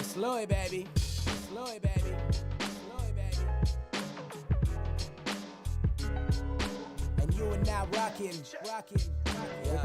Slow it, baby. Slow it, baby. Slow it, baby. And you are now rocking with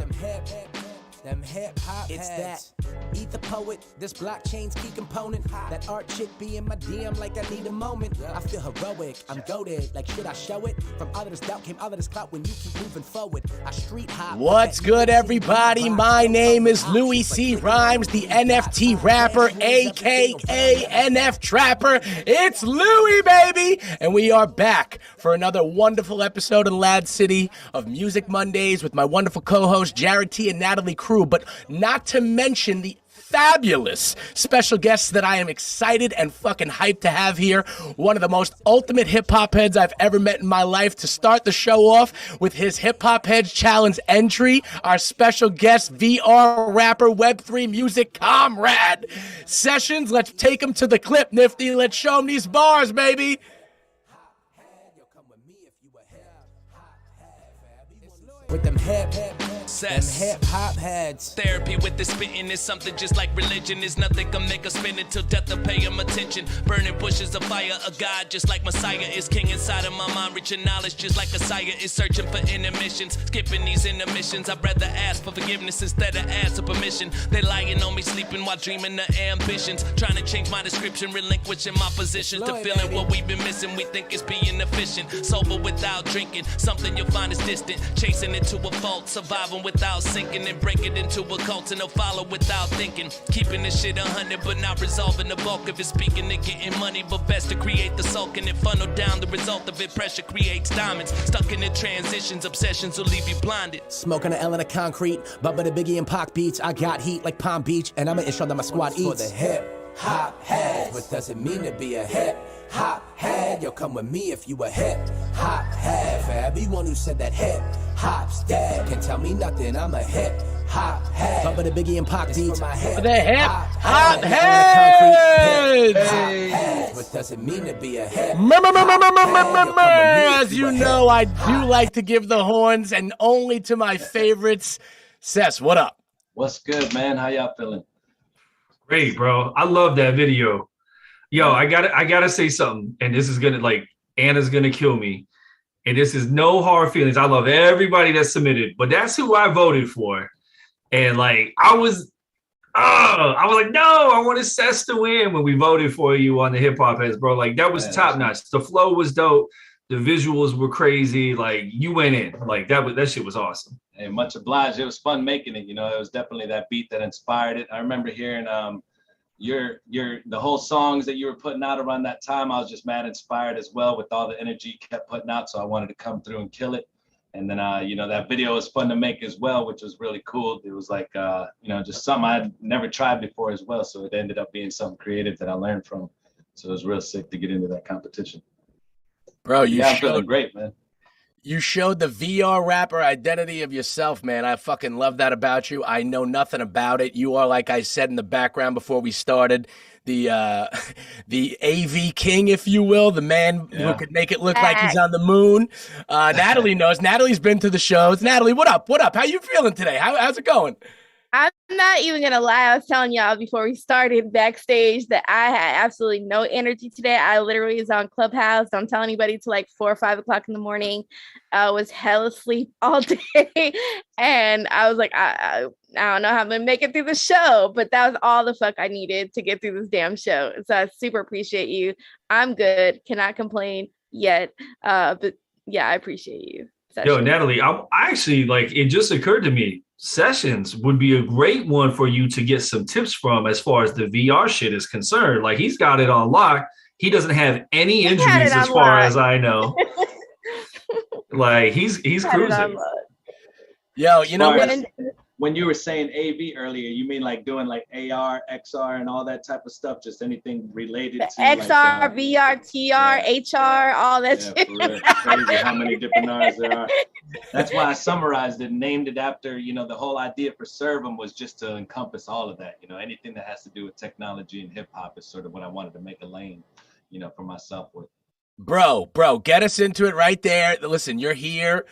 them hip hop It's heads. Eat the poet, this blockchain's key component. That art chick be in my DM like I need a moment. I feel heroic, I'm goated, like should I show it? From all of this doubt came all of this clout when you keep moving forward. I street hop. What's good, everybody? My name is Louis C. Rhymes, the NFT rapper, aka NF Trapper. It's Louis, baby! And we are back for another wonderful episode of LADZ City of Music Mondays with my wonderful co-hosts Jared T. and Natalie Crew, but not to mention the fabulous special guests that I am excited and fucking hyped to have here. One of the most ultimate hip-hop heads I've ever met in my life. To start the show off with his Hip-Hop Heads Challenge entry, our special guest, VR rapper, Web3 music comrade, SCessions. Let's take him to the clip, Nifty. Let's show him these bars, baby. With them hip hop heads. Therapy with the spitting is something just like religion. Is nothing can make us spin it till death to pay him attention. Burning bushes of fire, a god just like Messiah is king inside of my mind. Reaching knowledge just like a sire is searching for intermissions. Skipping these intermissions, I'd rather ask for forgiveness instead of ask for permission. They lying on me, sleeping while dreaming of ambitions. Trying to change my description, relinquishing my positions to feeling what we've been missing. We think it's being efficient, sober without drinking. Something you'll find is distant, chasing it to a fault, surviving without sinking and break it into a cult and no follow without thinking. Keeping this shit 100 but not resolving the bulk of it. Speaking to getting money but best to create the sulk and it funnel down. The result of it, pressure creates diamonds. Stuck in the transitions, obsessions will leave you blinded. Smoking an L in the concrete, but with the Biggie and Pac beats. I got heat like Palm Beach and I'ma ensure that my squad eats. For the hip hop heads, what does it mean to be a hip hop head? Yo, come with me if you a hip hop head. For everyone who said that hip hop's dead, can't tell me nothing, I'm a hip hop head. But with the Biggie and Pac beats, The hip hop heads. what does it mean to be a hip? As you know, I do like to give the horns and only to my favorites. Cess, what up? What's good, man? How y'all feeling? Great, bro. I love that video. Yo, I gotta say something, and this is gonna Anna's gonna kill me. And this is no hard feelings. I love everybody that submitted, but that's who I voted for. And I was like, no, I wanted Cess to win when we voted for you on the Hip Hop Heads, bro. That was top notch. The flow was dope. The visuals were crazy. You went in. That shit was awesome. Hey, much obliged. It was fun making it. It was definitely that beat that inspired it. I remember hearing the whole songs that you were putting out around that time. I was just mad inspired as well with all the energy you kept putting out. So I wanted to come through and kill it. And then, that video was fun to make as well, which was really cool. It was just something I had never tried before as well. So it ended up being something creative that I learned from. So it was real sick to get into that competition. Bro, I'm feeling great, man. You showed the VR rapper identity of yourself, man. I fucking love that about you. I know nothing about it. You are, like I said in the background before we started, the AV king, if you will, the man who could make it look like he's on the moon. Natalie knows. Natalie's been to the shows. Natalie, what up? What up? How you feeling today? How's it going? I'm not even going to lie. I was telling y'all before we started backstage that I had absolutely no energy today. I literally was on Clubhouse. Don't tell anybody till 4 or 5 o'clock in the morning. I was hell asleep all day. And I was like, I don't know how I'm going to make it through the show. But that was all the fuck I needed to get through this damn show. So I super appreciate you. I'm good. Cannot complain yet. But yeah, I appreciate you. Yo, Natalie, I actually, it just occurred to me, SCessions would be a great one for you to get some tips from as far as the VR shit is concerned. He's got it on lock. He doesn't have any injuries as far as I know. He's cruising. Yo, you know what? When you were saying AV earlier, you mean doing AR, XR, and all that type of stuff? Just anything related to XR, VR, TR, HR, all that shit. For real. Crazy how many different R's there are. That's why I summarized it, named it after, the whole idea for Serve 'em was just to encompass all of that. Anything that has to do with technology and hip hop is sort of what I wanted to make a lane, for myself with. Bro, get us into it right there. Listen, you're here.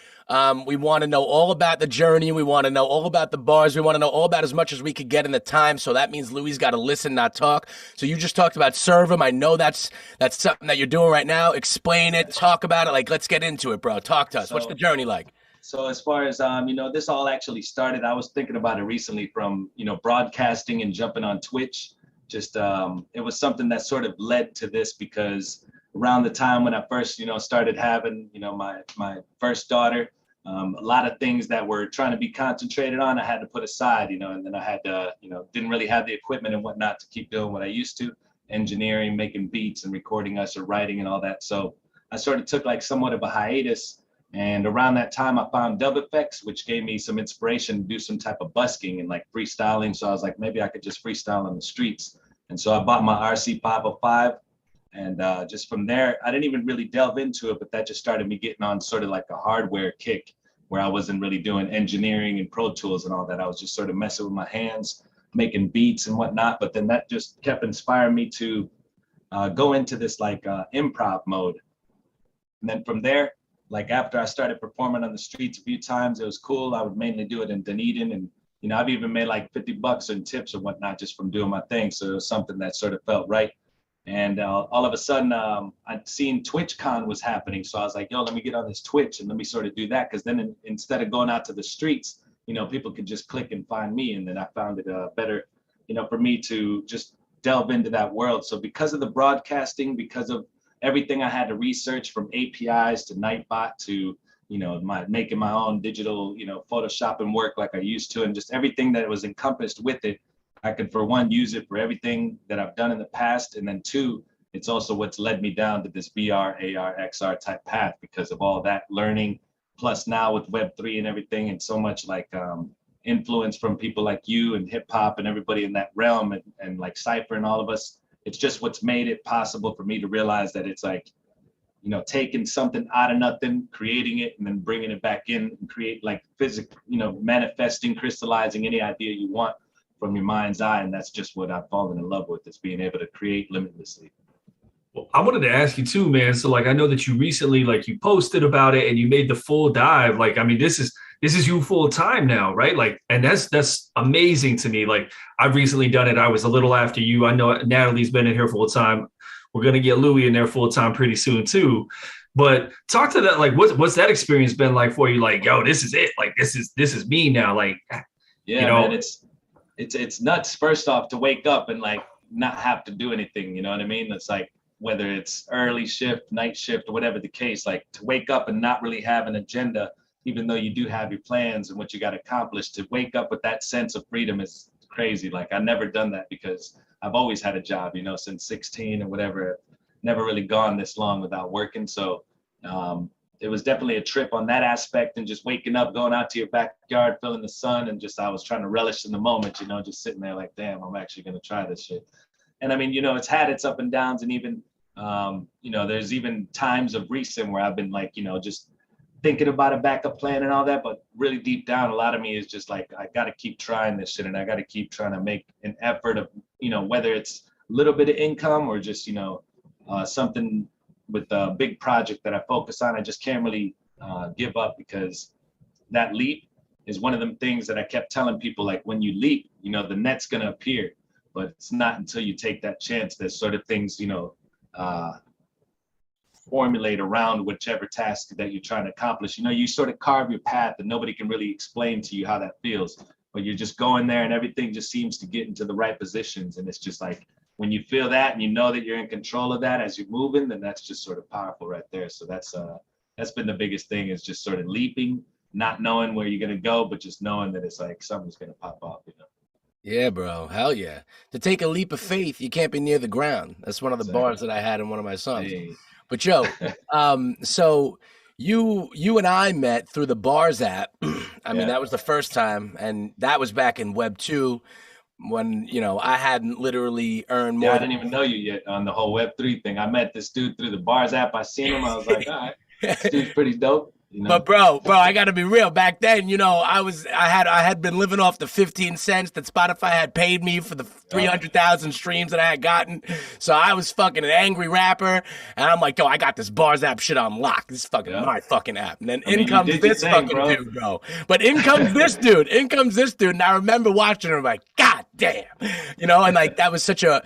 We want to know all about the journey. We want to know all about the bars. We want to know all about as much as we could get in the time. So that means Louis got to listen, not talk. So you just talked about serve 'em. I know that's something that you're doing right now. Explain it. Talk about it. Like, let's get into it, bro. Talk to us. What's the journey like? So as far as this all actually started, I was thinking about it recently from, broadcasting and jumping on Twitch. Just it was something that sort of led to this because around the time when I first, started having, my first daughter, a lot of things that were trying to be concentrated on, I had to put aside, and then I had to, didn't really have the equipment and whatnot to keep doing what I used to, engineering, making beats and recording us or writing and all that. So I sort of took like somewhat of a hiatus. And around that time, I found dub effects, which gave me some inspiration to do some type of busking and like freestyling. So I was like, maybe I could just freestyle on the streets. And so I bought my RC 505. And just from there, I didn't even really delve into it, but that just started me getting on sort of like a hardware kick where I wasn't really doing engineering and Pro Tools and all that. I was just sort of messing with my hands, making beats and whatnot. But then that just kept inspiring me to go into this like improv mode. And then from there, like after I started performing on the streets a few times, it was cool. I would mainly do it in Dunedin, and I've even made like $50 in tips or whatnot just from doing my thing. So it was something that sort of felt right. And all of a sudden, I'd seen TwitchCon was happening, so I was like, yo, let me get on this Twitch and let me sort of do that, because then instead of going out to the streets, people could just click and find me. And then I found it better, for me to just delve into that world. So because of the broadcasting, because of everything I had to research from APIs to Nightbot to, making my own digital, Photoshop and work like I used to, and just everything that was encompassed with it, I could, for one, use it for everything that I've done in the past. And then two, it's also what's led me down to this VR, AR, XR type path because of all that learning. Plus now with Web3 and everything, and so much like influence from people like you and hip hop and everybody in that realm, and like Cypher and all of us. It's just what's made it possible for me to realize that it's like, taking something out of nothing, creating it, and then bringing it back in and create like physical, manifesting, crystallizing any idea you want from your mind's eye. And that's just what I've fallen in love with, is being able to create limitlessly. Well, I wanted to ask you too, man. So like, I know that you recently, like you posted about it and you made the full dive. Like, I mean, this is you full time now, right? Like, and that's amazing to me. Like, I've recently done it. I was a little after you. I know Natalie's been in here full time. We're going to get Louis in there full time pretty soon too. But talk to that. Like, what's that experience been like for you? Like, yo, this is it. Like, this is me now. Like, yeah, man, it's nuts. First off, to wake up and like not have to do anything. You know what I mean? It's like, whether it's early shift, night shift, or whatever the case, like to wake up and not really have an agenda, even though you do have your plans and what you got to accomplish, to wake up with that sense of freedom is crazy. Like I've never done that because I've always had a job, since 16 or whatever, never really gone this long without working. So it was definitely a trip on that aspect, and just waking up, going out to your backyard, feeling the sun, and just, I was trying to relish in the moment, just sitting there like, damn, I'm actually going to try this shit. And I mean, it's had its up and downs, and even, there's even times of recent where I've been like, just thinking about a backup plan and all that, but really deep down, a lot of me is just like, I got to keep trying this shit, and I got to keep trying to make an effort of, whether it's a little bit of income or just, something with a big project that I focus on. I just can't really give up, because that leap is one of them things that I kept telling people, like when you leap, the net's going to appear, but it's not until you take that chance that sort of things, formulate around whichever task that you're trying to accomplish. You sort of carve your path, and nobody can really explain to you how that feels, but you're just going there and everything just seems to get into the right positions. And it's just like, when you feel that and that you're in control of that as you're moving, then that's just sort of powerful right there. So that's been the biggest thing, is just sort of leaping, not knowing where you're going to go, but just knowing that it's like something's going to pop off, Yeah, bro. Hell yeah. To take a leap of faith, you can't be near the ground. That's one of the bars that I had in one of my songs. Hey. But yo, so you and I met through the Bars app. I mean, that was the first time, and that was back in Web 2 when, I hadn't literally earned more. Yeah, I didn't even know you yet on the whole Web3 thing. I met this dude through the Bars app. I seen him. I was like, all right, this dude's pretty dope. You know? But bro, I gotta be real. Back then, you know, I had been living off the 15 cents that Spotify had paid me for the 300,000 streams that I had gotten. So I was fucking an angry rapper, and I'm like, yo, I got this Bars app shit on lock. This is fucking my fucking app. And then in comes this fucking dude, bro. But in comes this dude. In comes this dude, and I remember watching him like, God damn, you know, and like that was such a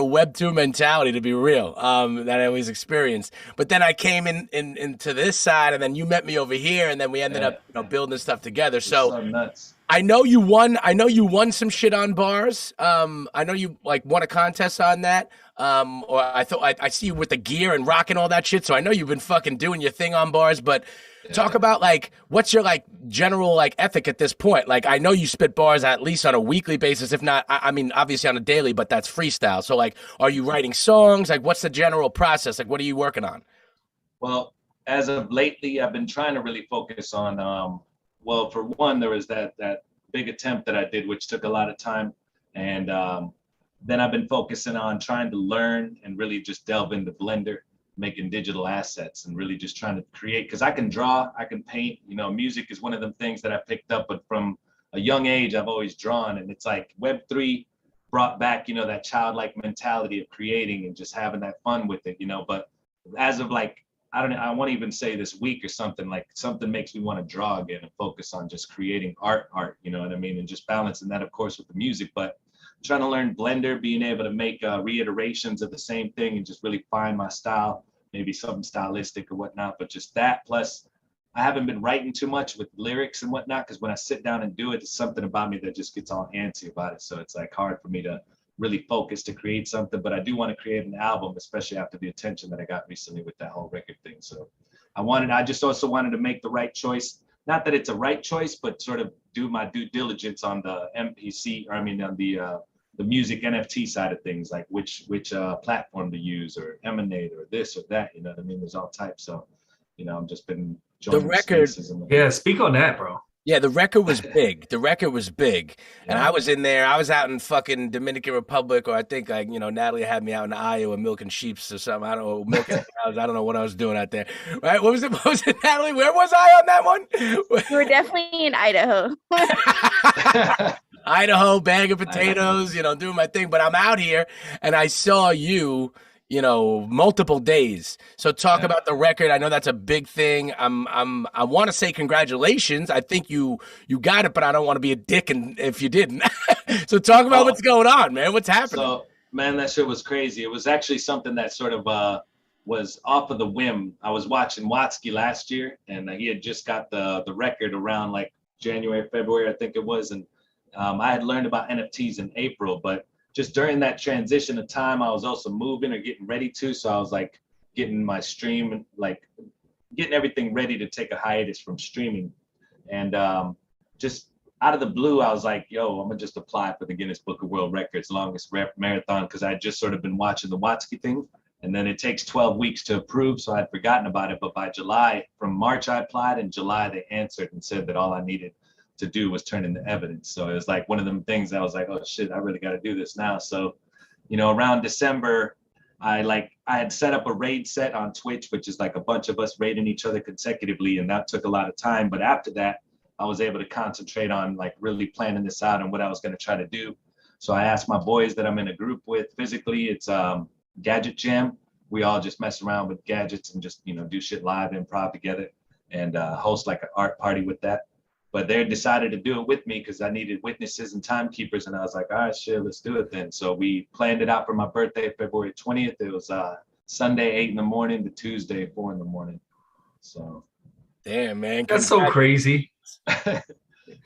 Web 2 mentality, to be real, that I always experienced. But then I came into this side, and then you met me over here, and then we ended up, you know, building stuff together. So nuts. I know you won some shit on Bars. I know you like won a contest on that. Or I see you with the gear and rocking all that shit. So I know you've been fucking doing your thing on Bars, but talk about like what's your like general like ethic at this point? Like I know you spit bars at least on a weekly basis, if not, I mean obviously on a daily, but that's freestyle. So like, are you writing songs? Like what's the general process? Like what are you working on? Well, as of lately, I've been trying to really focus on, well, for one, there was that big attempt that I did, which took a lot of time. And then I've been focusing on trying to learn and really just delve into Blender, making digital assets and really just trying to create, because I can draw, I can paint, you know, music is one of them things that I picked up, but from a young age, I've always drawn. And it's like Web3 brought back, you know, that childlike mentality of creating and just having that fun with it, you know, but as of like, I don't know, I want to even say this week or something, like something makes me want to draw again and focus on just creating art, you know what I mean? And just balancing that, of course, with the music, but trying to learn Blender, being able to make reiterations of the same thing and just really find my style, maybe something stylistic or whatnot, but just that. Plus, I haven't been writing too much with lyrics and whatnot, because when I sit down and do it, it's something about me that just gets all antsy about it. So it's like hard for me to really focus to create something, but I do want to create an album, especially after the attention that I got recently with that whole record thing. So I just also wanted to make the right choice. Not that it's a right choice, but sort of do my due diligence on the MPC, or I mean on the music NFT side of things, like which platform to use, or Emanate, or this or that, you know what I mean? There's all types. So, you know, I've just been joining the record. Yeah, speak on that, bro. Yeah, the record was big. The record was big. And I was in there. I was out in fucking Dominican Republic, or I think like, you know, Natalie had me out in Iowa milking sheeps or something. I don't know, milking cows. I don't know what I was doing out there. Right? What was it, Natalie? Where was I on that one? You were definitely in Idaho. Idaho, bag of potatoes, you know, doing my thing. But I'm out here and I saw you, you know, multiple days. So talk about the record. I know that's a big thing. I want to say congratulations. I think you got it, but I don't want to be a dick if you didn't. So talk about what's going on, man. What's happening? So, man, that shit was crazy. It was actually something that sort of was off of the whim. I was watching Watsky last year, and he had just got the record around like January, February, I think it was. And I had learned about NFTs in April, but just during that transition of time, I was also moving or getting ready to. So I was like getting my stream, like getting everything ready to take a hiatus from streaming. And just out of the blue, I was like, yo, I'm gonna just apply for the Guinness Book of World Records, longest marathon, because I had just sort of been watching the Watsky thing. And then it takes 12 weeks to approve. So I'd forgotten about it. But by July, from March, I applied. In July, they answered and said that all I needed to do was turn in the evidence. So it was like one of them things that I was like, oh shit, I really got to do this now. So, you know, around December, I had set up a raid set on Twitch, which is like a bunch of us raiding each other consecutively. And that took a lot of time. But after that, I was able to concentrate on like really planning this out and what I was going to try to do. So I asked my boys that I'm in a group with physically, it's Gadget Jam. We all just mess around with gadgets and just, you know, do shit live, improv together, and host like an art party with that. But they decided to do it with me because I needed witnesses and timekeepers. And I was like, all right, shit, let's do it then. So we planned it out for my birthday, February 20th. It was Sunday, 8 a.m. to Tuesday, 4 a.m. So. Damn, man. That's so crazy.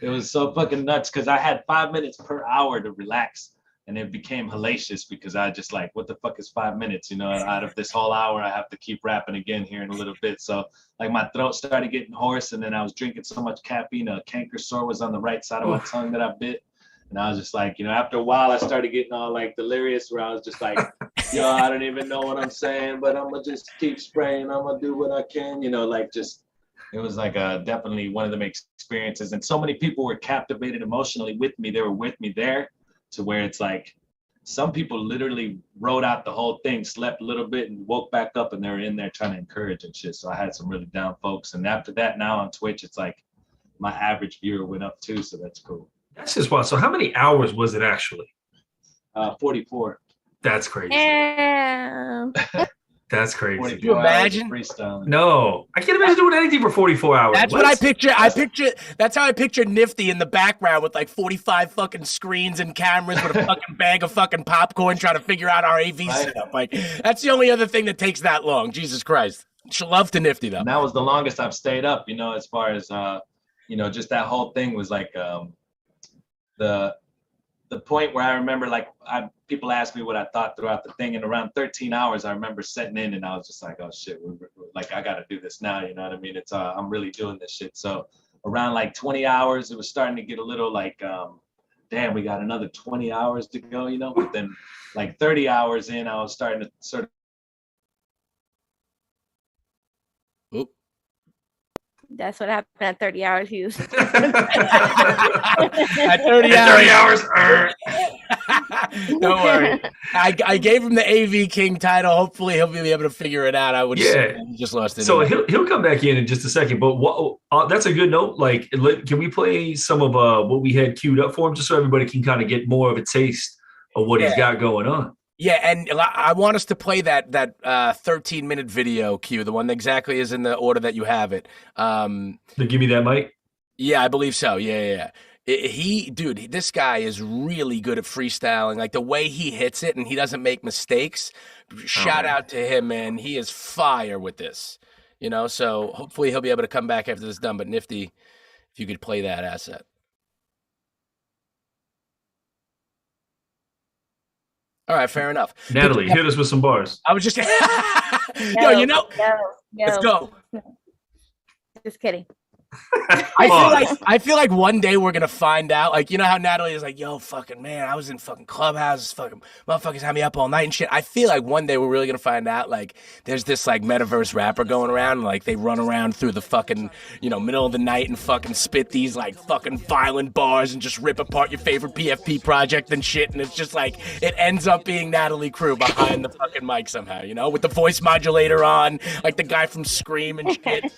It was so fucking nuts because I had 5 minutes per hour to relax. And it became hellacious because I just like, what the fuck is 5 minutes? You know, out of this whole hour, I have to keep rapping again here in a little bit. So like my throat started getting hoarse, and then I was drinking so much caffeine, a canker sore was on the right side of my tongue that I bit. And I was just like, you know, after a while, I started getting all like delirious where I was just like, yo, I don't even know what I'm saying, but I'm gonna just keep spraying. I'm gonna do what I can, you know, like just, it was like definitely one of them experiences. And so many people were captivated emotionally with me. They were with me there. To where it's like some people literally wrote out the whole thing, slept a little bit and woke back up, and they were in there trying to encourage and shit. So I had some really down folks. And after that, now on Twitch, it's like my average viewer went up too. So that's cool. That's just wild. So how many hours was it actually? 44. That's crazy. Yeah. That's crazy. Can you imagine? Freestyling. No, I can't imagine doing anything for 44 hours. That's what I picture. That's how I picture Nifty in the background with like 45 fucking screens and cameras with a fucking bag of fucking popcorn trying to figure out our AV setup. Like, that's the only other thing that takes that long. Jesus Christ. Love to Nifty though. And that was the longest I've stayed up, you know, as far as, you know, just that whole thing was like the point where I remember like people asked me what I thought throughout the thing, and around 13 hours I remember setting in and I was just like, oh shit, we're like, I gotta do this now, you know what I mean? It's I'm really doing this shit. So around like 20 hours it was starting to get a little like damn, we got another 20 hours to go, you know. But then like 30 hours in I was starting to sort of That's what happened at 30 hours. He was At 30 hours. Don't worry. I gave him the AV King title. Hopefully he'll be able to figure it out. I would just lost it. So he'll come back in just a second. But that's a good note. Like, can we play some of what we had queued up for him, just so everybody can kind of get more of a taste of what he's got going on? Yeah, and I want us to play that 13-minute video cue, the one that exactly is in the order that you have it. Then give me that mic. Yeah, I believe so. Yeah. Dude, this guy is really good at freestyling. Like the way he hits it, and he doesn't make mistakes. Shout out to him, man. He is fire with this. You know, so hopefully he'll be able to come back after this is done. But Nifty, if you could play that asset. All right, fair enough. Natalie, hit us with some bars. I was just let's go. Just kidding. I feel like one day we're gonna find out. Like, you know how Natalie is like, yo, fucking man, I was in fucking clubhouses, fucking motherfuckers had me up all night and shit. I feel like one day we're really gonna find out, like, there's this like metaverse rapper going around, and like they run around through the fucking, you know, middle of the night and fucking spit these like fucking violent bars and just rip apart your favorite PFP project and shit. And it's just like it ends up being Natalie Crew behind the fucking mic somehow, you know, with the voice modulator on, like the guy from Scream and shit.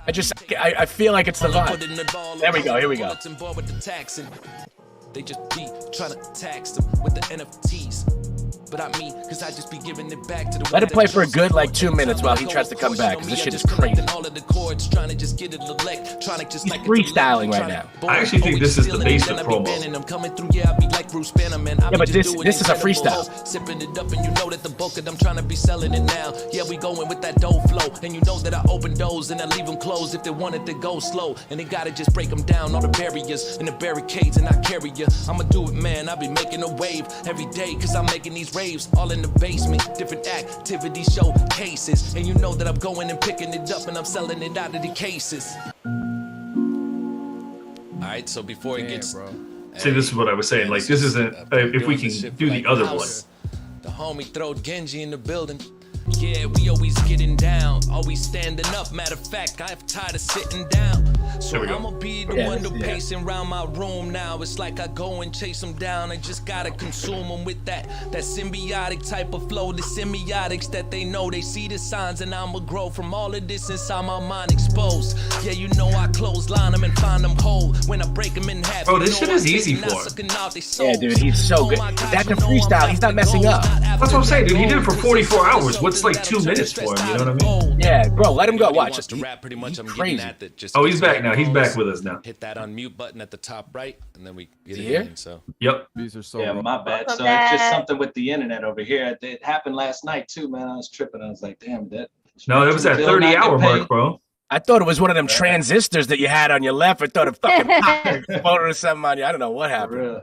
I feel like it's the vibe. There we go. Here we go. They just be trying to tax them with the NFTs. But I mean, cause I just be giving it back to the Let it play for a good like 2 minutes while he tries to come back, because this shit is crazy. He's freestyling right now. I actually think this is the basement promo. Yeah, but this is a freestyle. Sipping it up, and you know that the bulk of them trying to be selling it now. Yeah, we going with that dough flow, and you know that I open doors and I leave them closed if they wanted to go slow. And they gotta just break them down, all the barriers and the barricades, and I carry ya. I'ma do it, man. I be making a wave every day, cause I'm making these raves all in the basement. Different activities, show cases, and you know that I'm going and picking it up and I'm selling it out of the cases. All right, so before it gets, See, this is what I was saying. Like, this isn't. If we can do the other one. The homie throwed Genji in the building. Yeah, we always getting down, always standing up. Matter of fact, I'm tired of sitting down. So I'ma be the one to pacing around my room now. It's like I go and chase them down. I just gotta consume them with that symbiotic type of flow. The semiotics that they know, they see the signs, and I'ma grow from all of this inside my mind exposed. Yeah, you know I clothesline them and find them whole when I break them in half. Bro, this shit is easy for him. Yeah, dude, he's so good. That's a freestyle. He's not messing up. That's what I'm saying, dude. He did it for 44 hours. What's like 2 minutes for him? You know what I mean? Yeah, bro, let him go. Watch. He's crazy. Oh, he's back now. He's back with us now. Hit that unmute button at the top right, and then we get it in. So yep. These are so yeah, my bad. So it's just something with the internet over here. It happened last night too, man. I was tripping. I was like, damn, that. No, it was that 30-hour mark, bro. I thought it was one of them transistors that you had on your left. I thought it fucking exploded or something on you. I don't know what happened. Really?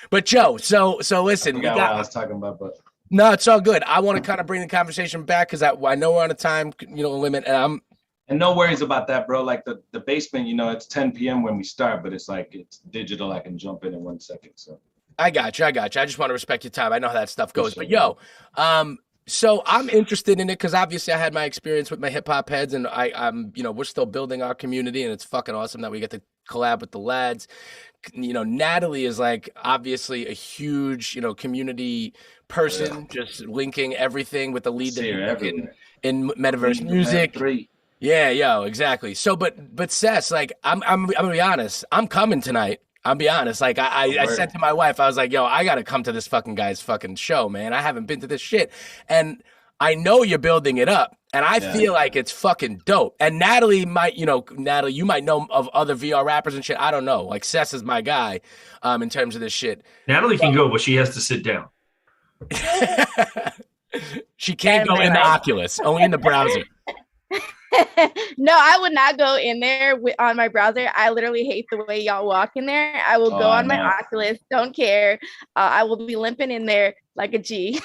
But Joe, so listen, I forgot what I was talking about, but. No, it's all good. I want to kind of bring the conversation back because I know we're on a time limit, and no worries about that, bro. Like the basement, you know, it's 10 p.m. when we start, but it's like it's digital. I can jump in 1 second. So I got you. I just want to respect your time. I know how that stuff goes. But yo, so I'm interested in it because obviously I had my experience with my hip hop heads, and I'm we're still building our community, and it's fucking awesome that we get to collab with the LADZ. Natalie is like obviously a huge, community person, just linking everything with the lead that you're in Metaverse Music. 3. Yeah, yo, exactly. So, but Cess, like, I'm gonna be honest, I'm coming tonight. I'll be honest. Like, I said to my wife, I was like, yo, I gotta come to this fucking guy's fucking show, man. I haven't been to this shit, and I know you're building it up, and I feel like it's fucking dope. And Natalie, you might know of other VR rappers and shit. I don't know. Like, Cess is my guy, in terms of this shit. Natalie can go, but she has to sit down. She can't go in the Oculus, only in the browser. No, I would not go in there on my browser. I literally hate the way y'all walk in there. I will go on my Oculus, don't care. I will be limping in there like a G.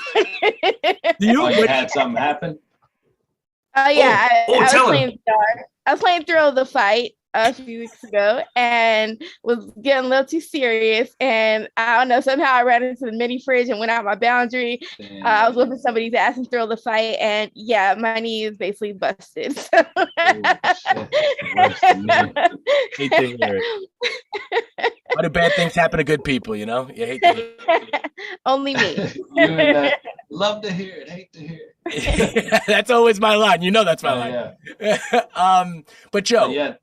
You had something happen? Yeah, I was playing Star. I was playing Thrill of the Fight a few weeks ago and was getting a little too serious. And I don't know, somehow I ran into the mini fridge and went out my boundary. I was whipping somebody's ass in Thrill of the Fight, and yeah, my knee is basically busted. So. Hate to hear it. Why do bad things happen to good people, You hate to hear it. Only me. Love to hear it, hate to hear it. That's always my line. That's my line. Yeah. But Joe. Yeah.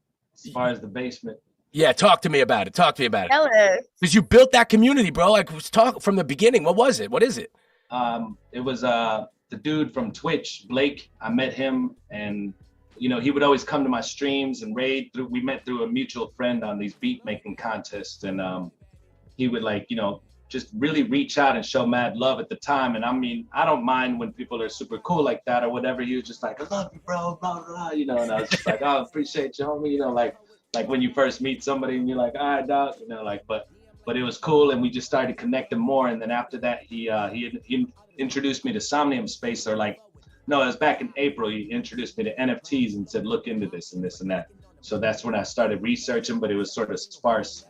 As far as the basement. Yeah, talk to me about it. Because you built that community, bro. Like, talk from the beginning. What was it? What is it? It was the dude from Twitch, Blake. I met him, and he would always come to my streams and raid. We met through a mutual friend on these beat making contests, and he would just really reach out and show mad love at the time. And I mean, I don't mind when people are super cool like that or whatever. He was just like, I love you, bro, blah, blah, and I was just like, oh, appreciate you, homie. Like when you first meet somebody and you're like, all right, dog, but it was cool. And we just started connecting more. And then after that, he introduced me to Somnium Space, it was back in April. He introduced me to NFTs and said, look into this and this and that. So that's when I started researching, but it was sort of sparse.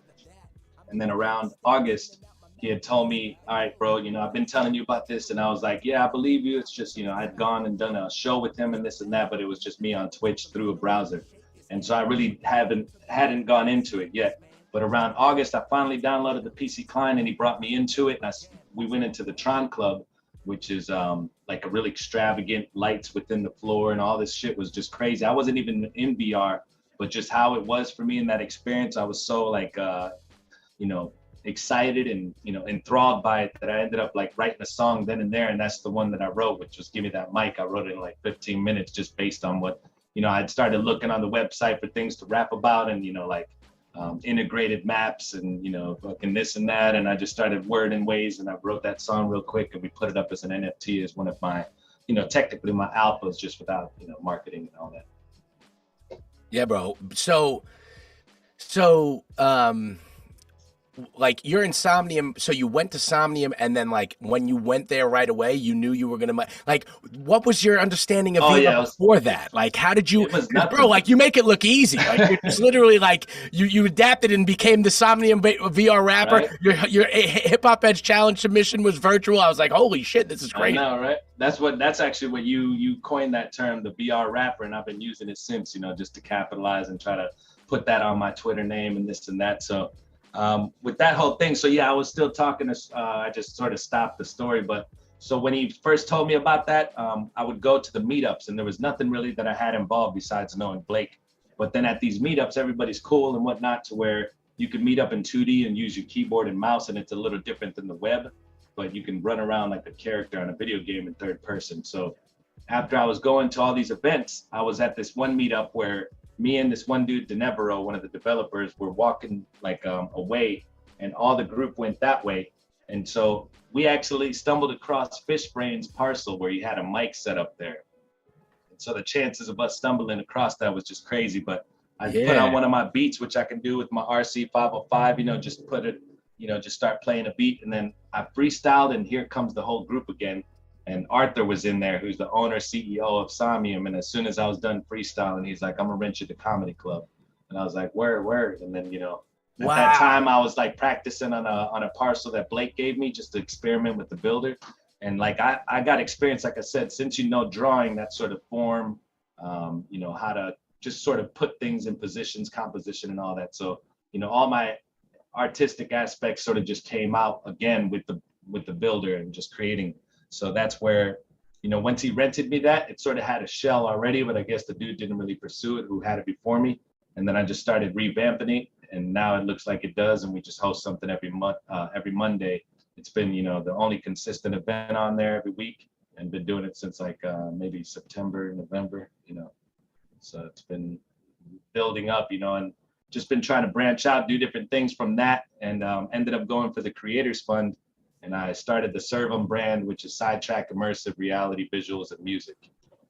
And then around August, he had told me, all right, bro, I've been telling you about this. And I was like, yeah, I believe you. It's just, I'd gone and done a show with him and this and that, but it was just me on Twitch through a browser. And so I really hadn't gone into it yet. But around August, I finally downloaded the PC client and he brought me into it. And we went into the Tron Club, which is like a really extravagant lights within the floor, and all this shit was just crazy. I wasn't even in VR, but just how it was for me in that experience, I was so excited and enthralled by it that I ended up like writing a song then and there, and that's the one that I wrote, which was Give Me That Mic. I wrote it in like 15 minutes just based on what I'd started looking on the website for things to rap about, and integrated maps and fucking this and that, and I just started wording ways, and I wrote that song real quick, and we put it up as an NFT as one of my technically my alphas, just without marketing and all that. Yeah, bro. So like you're in Somnium, so you went to Somnium, and then like when you went there right away, you knew you were gonna like. What was your understanding of VR before that? Like, how did you, bro? Like, you make it look easy. Like, you're just literally like you adapted and became the Somnium VR rapper. Right. Your Hip Hop Edge Challenge submission was virtual. I was like, holy shit, this is great. I know, right? That's actually what you coined that term, the VR rapper, and I've been using it since. Just to capitalize and try to put that on my Twitter name and this and that. So. With that whole thing, so yeah, I was still talking to, I just sort of stopped the story, but so when he first told me about that, I would go to the meetups, and there was nothing really that I had involved besides knowing Blake. But then at these meetups, everybody's cool and whatnot, to where you can meet up in 2D and use your keyboard and mouse, and it's a little different than the web, but you can run around like a character on a video game in third person. So after I was going to all these events, I was at this one meetup where me and this one dude, Denevero, one of the developers, were walking like away, and all the group went that way. And so we actually stumbled across Fishbrain's parcel where he had a mic set up there. And so the chances of us stumbling across that was just crazy. But I put on one of my beats, which I can do with my RC 505, just put it, just start playing a beat. And then I freestyled, and here comes the whole group again. And Arthur was in there, who's the owner, CEO of Somnium. And as soon as I was done freestyling, he's like, I'm gonna rent you the comedy club. And I was like, word. And then, at that time I was like practicing on a parcel that Blake gave me just to experiment with the builder. And like, I got experience, like I said, since drawing, that sort of form, how to just sort of put things in positions, composition and all that. So, all my artistic aspect sort of just came out again with the builder and just creating. So that's where, you know, once he rented me that, it sort of had a shell already, but I guess the dude didn't really pursue it who had it before me. And then I just started revamping it, and now it looks like it does. And we just host something every Monday. It's been, you know, the only consistent event on there every week, and been doing it since like maybe September, November, you know. So it's been building up, you know, and just been trying to branch out, do different things from that, and ended up going for the Creators Fund. And I started the Serve 'em brand, which is sidetrack, immersive reality, visuals, and music.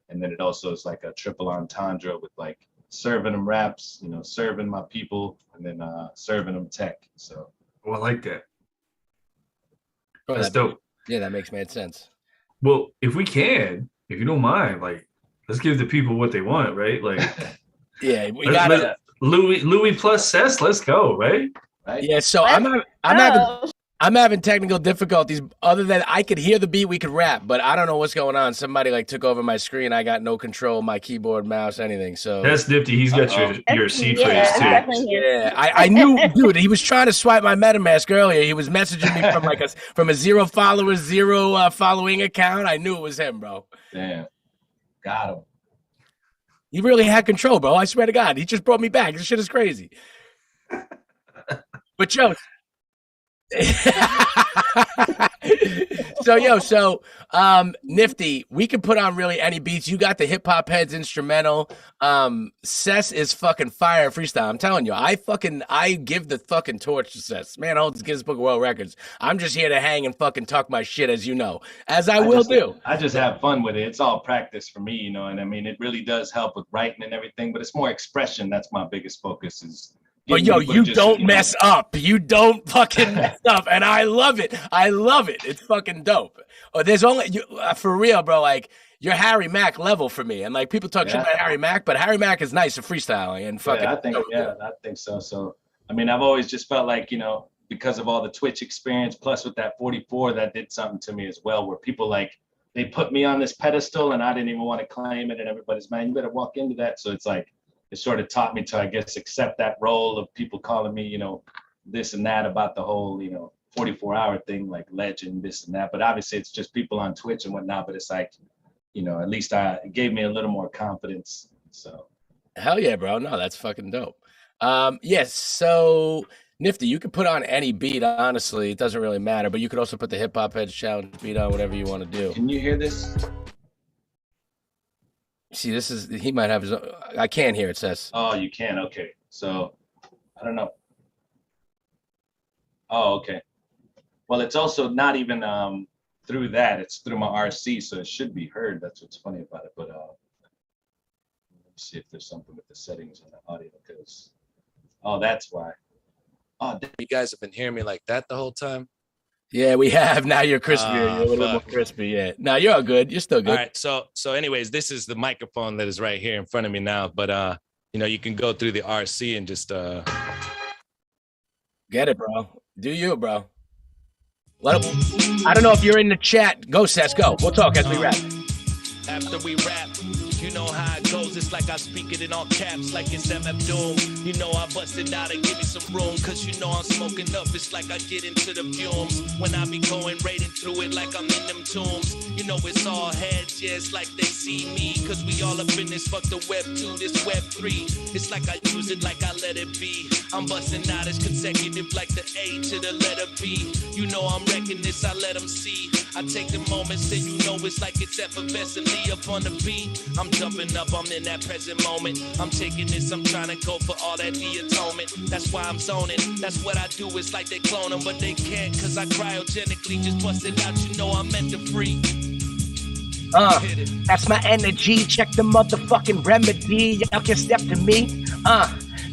And then it also is like a triple entendre with like serving them raps, you know, serving my people, and then serving them tech. So. Well, I like that. Oh, That's dope. Yeah, that makes mad sense. Well, if you don't mind, like, let's give the people what they want, right? Like, yeah, we got Louis plus Cess, let's go, right? Yeah, so I'm having technical difficulties. Other than I could hear the beat, we could rap, but I don't know what's going on. Somebody like took over my screen. I got no control, my keyboard, mouse, anything. So that's nifty. He's got your seed phrase too. Yeah, I knew, dude. He was trying to swipe my MetaMask earlier. He was messaging me from a 0 followers, 0 following account. I knew it was him, bro. Damn, got him. He really had control, bro. I swear to God, he just brought me back. This shit is crazy. But yo. So Nifty, we can put on really any beats. You got the hip hop heads instrumental. Cess is fucking fire freestyle. I'm telling you, I give the fucking torch to Cess. Man holds Guinness Book of World Records. I'm just here to hang and fucking talk my shit, as you know, as I will do. I just have fun with it. It's all practice for me, you know, and I mean, it really does help with writing and everything, but it's more expression. That's my biggest focus is. But yo, you don't mess up. You don't fucking mess up, and I love it. I love it. It's fucking dope. There's only for real, bro. Like you're Harry Mack level for me, and like people talk shit about Harry Mack, but Harry Mack is nice at freestyling and fucking. I think so. So I mean, I've always just felt like, you know, because of all the Twitch experience, plus with that 44, that did something to me as well, where people like they put me on this pedestal, and I didn't even want to claim it, and everybody's, man, you better walk into that. So it's like. It sort of taught me to, I guess, accept that role of people calling me, you know, this and that about the whole, you know, 44-hour thing, like legend, this and that. But obviously it's just people on Twitch and whatnot, but it's like, you know, at least it gave me a little more confidence. So. Hell yeah, bro. No, that's fucking dope. Yes. So Nifty, you can put on any beat, honestly. It doesn't really matter, but you could also put the Hip Hop Heads Challenge beat on, whatever you want to do. Can you hear this? See, he might have his own, I can't hear it, Says. Oh, you can. Okay. So I don't know. Oh, okay. Well, it's also not even through that. It's through my RC, so it should be heard. That's what's funny about it. But let me see if there's something with the settings on the audio, because that's why. Oh, you guys have been hearing me like that the whole time? Yeah, we have. Now you're crispy. You're a little more crispy. Yeah. No, you're all good. You're still good. All right. So anyways, this is the microphone that is right here in front of me now. But you know, you can go through the RC and just get it, bro. Do you, bro? I don't know if you're in the chat. Go, Sess. Go. We'll talk as we rap. After we rap, you know how it goes. It's like I speak it in all caps, like it's MF Doom. You know I busted out and give me some room, cause you know I'm smoking up. It's like I get into the fumes when I be going raiding through it like I'm in them tombs. You know it's all heads, yeah, it's like they see me, cause we all up in this fuck the web 2, this web 3. It's like I use it like I let it be. I'm busting out as consecutive like the A to the letter B. You know I'm wrecking this, I let them see. I take the moments, then you know it's like it's effervescently up on the beat. I'm jumping up, I'm in that present moment. I'm taking this, I'm trying to go for all that the atonement. That's why I'm zoning, that's what I do. It's like they clone them, but they can't, cause I cryogenically just bust it out. You know I'm meant to freak. That's my energy. Check the motherfucking remedy. Y'all can step to me.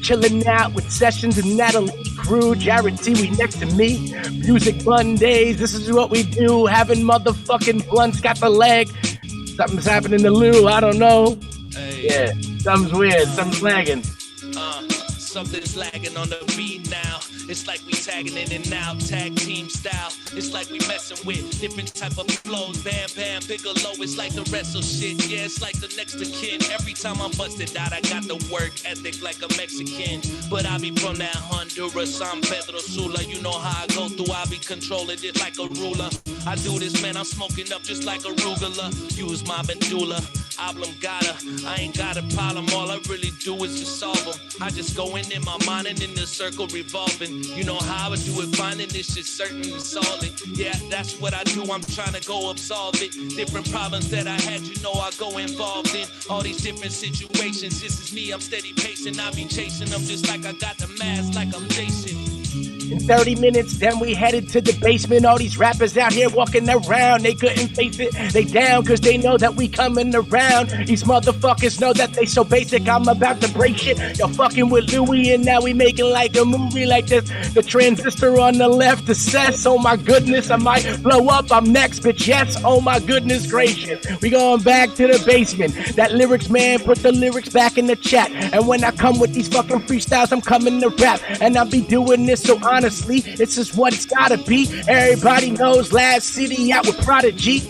Chilling out with Sessions and Natalie Crew. Jared T, we next to me. Music Mondays, this is what we do. Having motherfucking blunts, got the leg. Something's happening to Lou, I don't know. Hey. Yeah, something's weird, something's lagging. something's lagging on the beat now. It's like we tagging in and out, tag team style. It's like we messing with different type of flows. Bam, bam, Piccolo, it's like the wrestle shit. Yeah, it's like the next of kin. Every time I'm busted out, I got the work ethic like a Mexican. But I be from that Honduras, San Pedro Sula. You know how I go through, I be controlling it like a ruler. I do this, man, I'm smoking up just like a rugula. Use my medulla, oblongata. I ain't got a problem, all I really do is just solve them. I just go in my mind and in the circle revolving. You know how I do it, finding this shit certain and solid. Yeah, that's what I do, I'm trying to go absolve it. Different problems that I had, you know I go involved in. All these different situations, this is me, I'm steady pacing. I be chasing them just like I got the mask, like I'm Jason. In 30 minutes, then we headed to the basement. All these rappers out here walking around, they couldn't face it. They down cause they know that we coming around. These motherfuckers know that they so basic, I'm about to break shit. You're fucking with Louis and now we making like a movie like this. The transistor on the left, the cess, oh my goodness, I might blow up, I'm next, bitch, yes, oh my goodness gracious. We going back to the basement. That lyrics man, put the lyrics back in the chat. And when I come with these fucking freestyles, I'm coming to rap. And I'll be doing this so honestly, this is what it's gotta be. Everybody knows LADZ City out with Prodigy.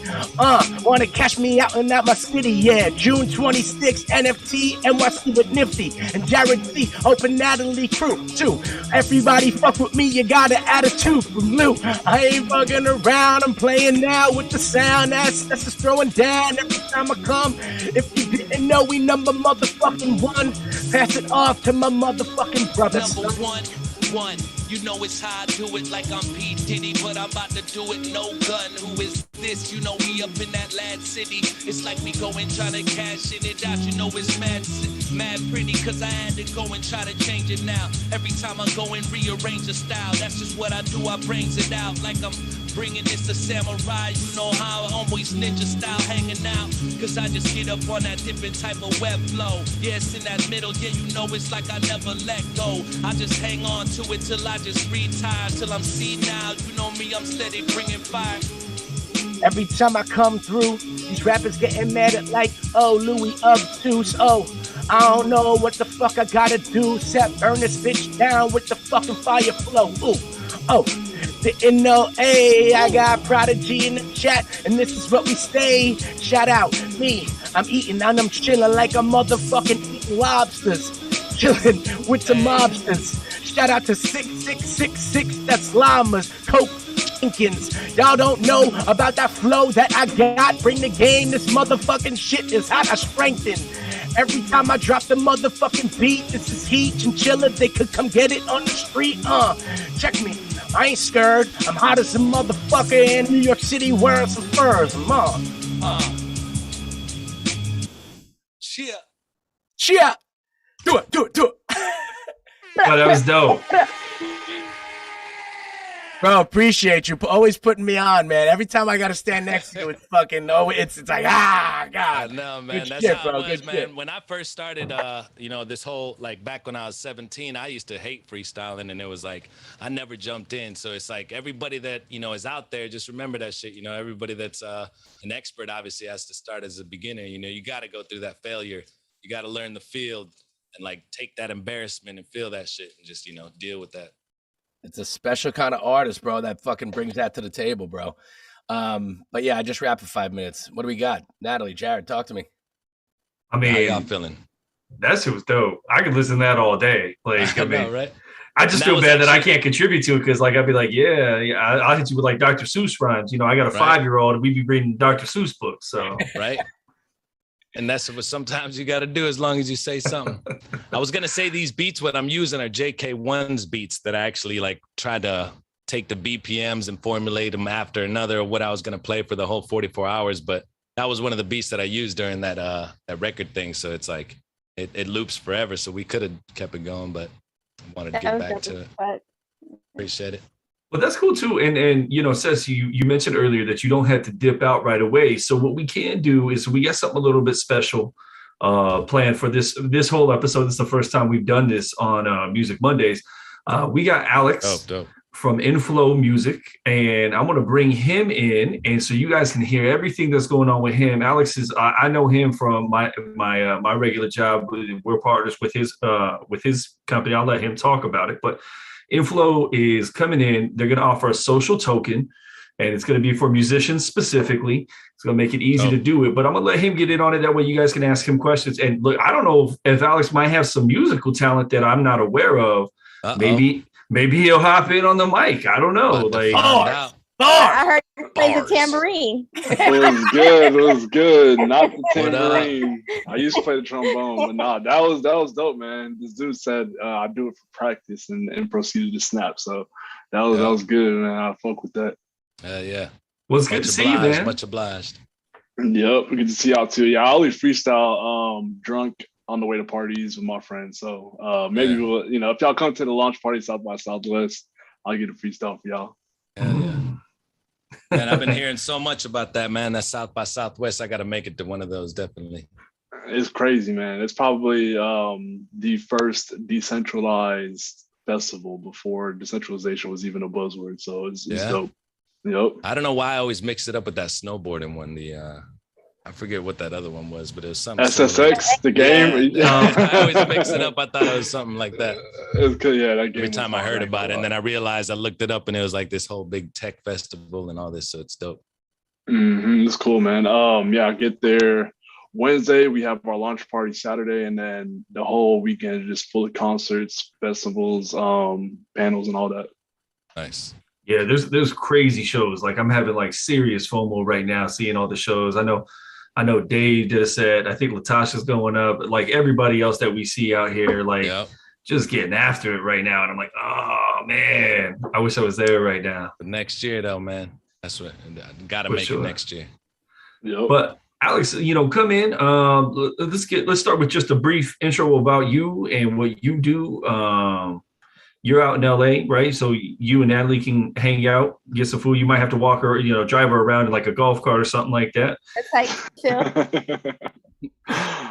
Wanna catch me out and out my city, yeah. June 26th, NFT, NYC with Nifty. And Jared C, open Natalie crew, too. Everybody fuck with me, you got an attitude from Lou. I ain't fucking around, I'm playing now with the sound. That's just throwing down every time I come. If you didn't know, we number motherfucking one. Pass it off to my motherfucking brothers. Number one. You know it's how I do it like I'm P. Diddy, but I'm about to do it, no gun. Who is this? You know we up in that LADZ City. It's like we go and try to cash it out. You know it's mad pretty, cause I had to go and try to change it now. Every time I go and rearrange the style, that's just what I do, I brings it out. Like I'm bringing this to samurai. You know how I always ninja style hanging out, cause I just get up on that different type of web flow. Yeah, it's in that middle, yeah, you know it's like I never let go. I just hang on to it till I just retire, till I'm senile. You know me, I'm steady bringing fire. Every time I come through, these rappers getting mad at like, oh, Louis obtuse, oh, I don't know what the fuck I gotta do except burn this bitch down with the fucking fire flow. Ooh, oh, didn't know, hey, I got Prodigy in the chat, and this is what we say. Shout out me, I'm eating and I'm chilling like a motherfucking eating lobsters, chilling with some mobsters. Shout out to 6666, that's llamas, coke, Jenkins. Y'all don't know about that flow that I got. Bring the game, this motherfucking shit is hot, I strengthen. Every time I drop the motherfucking beat, this is heat and chiller, they could come get it on the street, check me, I ain't scared, I'm hot as a motherfucker in New York City wearing some furs, I'm on. Cheer. Do it. Oh, that was dope. Bro, appreciate you always putting me on, man. Every time I got to stand next to you, it's fucking, it's like, God. No, man, good that's shit, how bro. it was, Good man. shit. When I first started, this whole, like, back when I was 17, I used to hate freestyling, and it was like, I never jumped in. So it's like, everybody that, is out there, just remember that shit. Everybody that's an expert obviously has to start as a beginner. You got to go through that failure. You got to learn the field and, like, take that embarrassment and feel that shit and just, deal with that. It's a special kind of artist, bro, that fucking brings that to the table, bro. But yeah, I just rapped for 5 minutes. What do we got? Natalie, Jared, talk to me. I mean, how y'all feeling? That shit was dope. I could listen to that all day. Like, I mean, know, right? I just feel bad that I can't contribute to it because, like, I'd be like, I'll hit you with like Dr. Seuss rhymes. I got a 5-year-old and we be reading Dr. Seuss books. So right. And that's what sometimes you got to do as long as you say something. I was going to say these beats, what I'm using are JK1's beats that I actually like tried to take the BPMs and formulate them after another, what I was going to play for the whole 44 hours. But that was one of the beats that I used during that record thing. So it's like, it loops forever. So we could have kept it going, but I wanted to get back to it. Appreciate it. Well, that's cool too. And Cess, you mentioned earlier that you don't have to dip out right away. So what we can do is we got something a little bit special planned for this whole episode. This is the first time we've done this on Music Mondays. We got Alex from Inflow Music, and I'm going to bring him in, and so you guys can hear everything that's going on with him. Alex is I know him from my regular job. We're partners with his company. I'll let him talk about it, but Inflow is coming in. They're going to offer a social token, and it's going to be for musicians specifically. It's going to make it easy to do it, but I'm going to let him get in on it. That way you guys can ask him questions. And look, I don't know if Alex might have some musical talent that I'm not aware of. Maybe he'll hop in on the mic. I don't know. I heard you play the tambourine. It was good. Not the tambourine. I used to play the trombone, but nah, that was dope, man. This dude said I do it for practice and proceeded to snap. So that was good, man. I fuck with that. Yeah. Well, it's good to see you, man. Much obliged. Yep, good to see y'all too. Yeah, I always freestyle drunk on the way to parties with my friends. So maybe we'll, if y'all come to the launch party South by Southwest, I'll get a freestyle for y'all. Yeah. Man, I've been hearing so much about that, man. That South by Southwest. I got to make it to one of those, definitely. It's crazy, man. It's probably the first decentralized festival before decentralization was even a buzzword. So it's dope. Yep. I don't know why I always mix it up with that snowboarding one. I forget what that other one was, but it was something. SSX, the game. Yeah. I always mix it up. I thought it was something like that. That game Every time I heard about it, and then I realized I looked it up, and it was like this whole big tech festival and all this. So it's dope. It's cool, man. I get there Wednesday. We have our launch party Saturday, and then the whole weekend is just full of concerts, festivals, panels, and all that. Nice. Yeah, there's crazy shows. Like I'm having like serious FOMO right now, seeing all the shows. I know Dave did a set. I think Latasha's going up. Like everybody else that we see out here, like just getting after it right now. And I'm like, oh man, I wish I was there right now. But next year though, man, that's what got to make it next year. Yep. But Alex, come in. Let's start with just a brief intro about you and what you do. You're out in LA, right? So you and Natalie can hang out, get some food. You might have to walk her, drive her around in like a golf cart or something like that. That's like chill.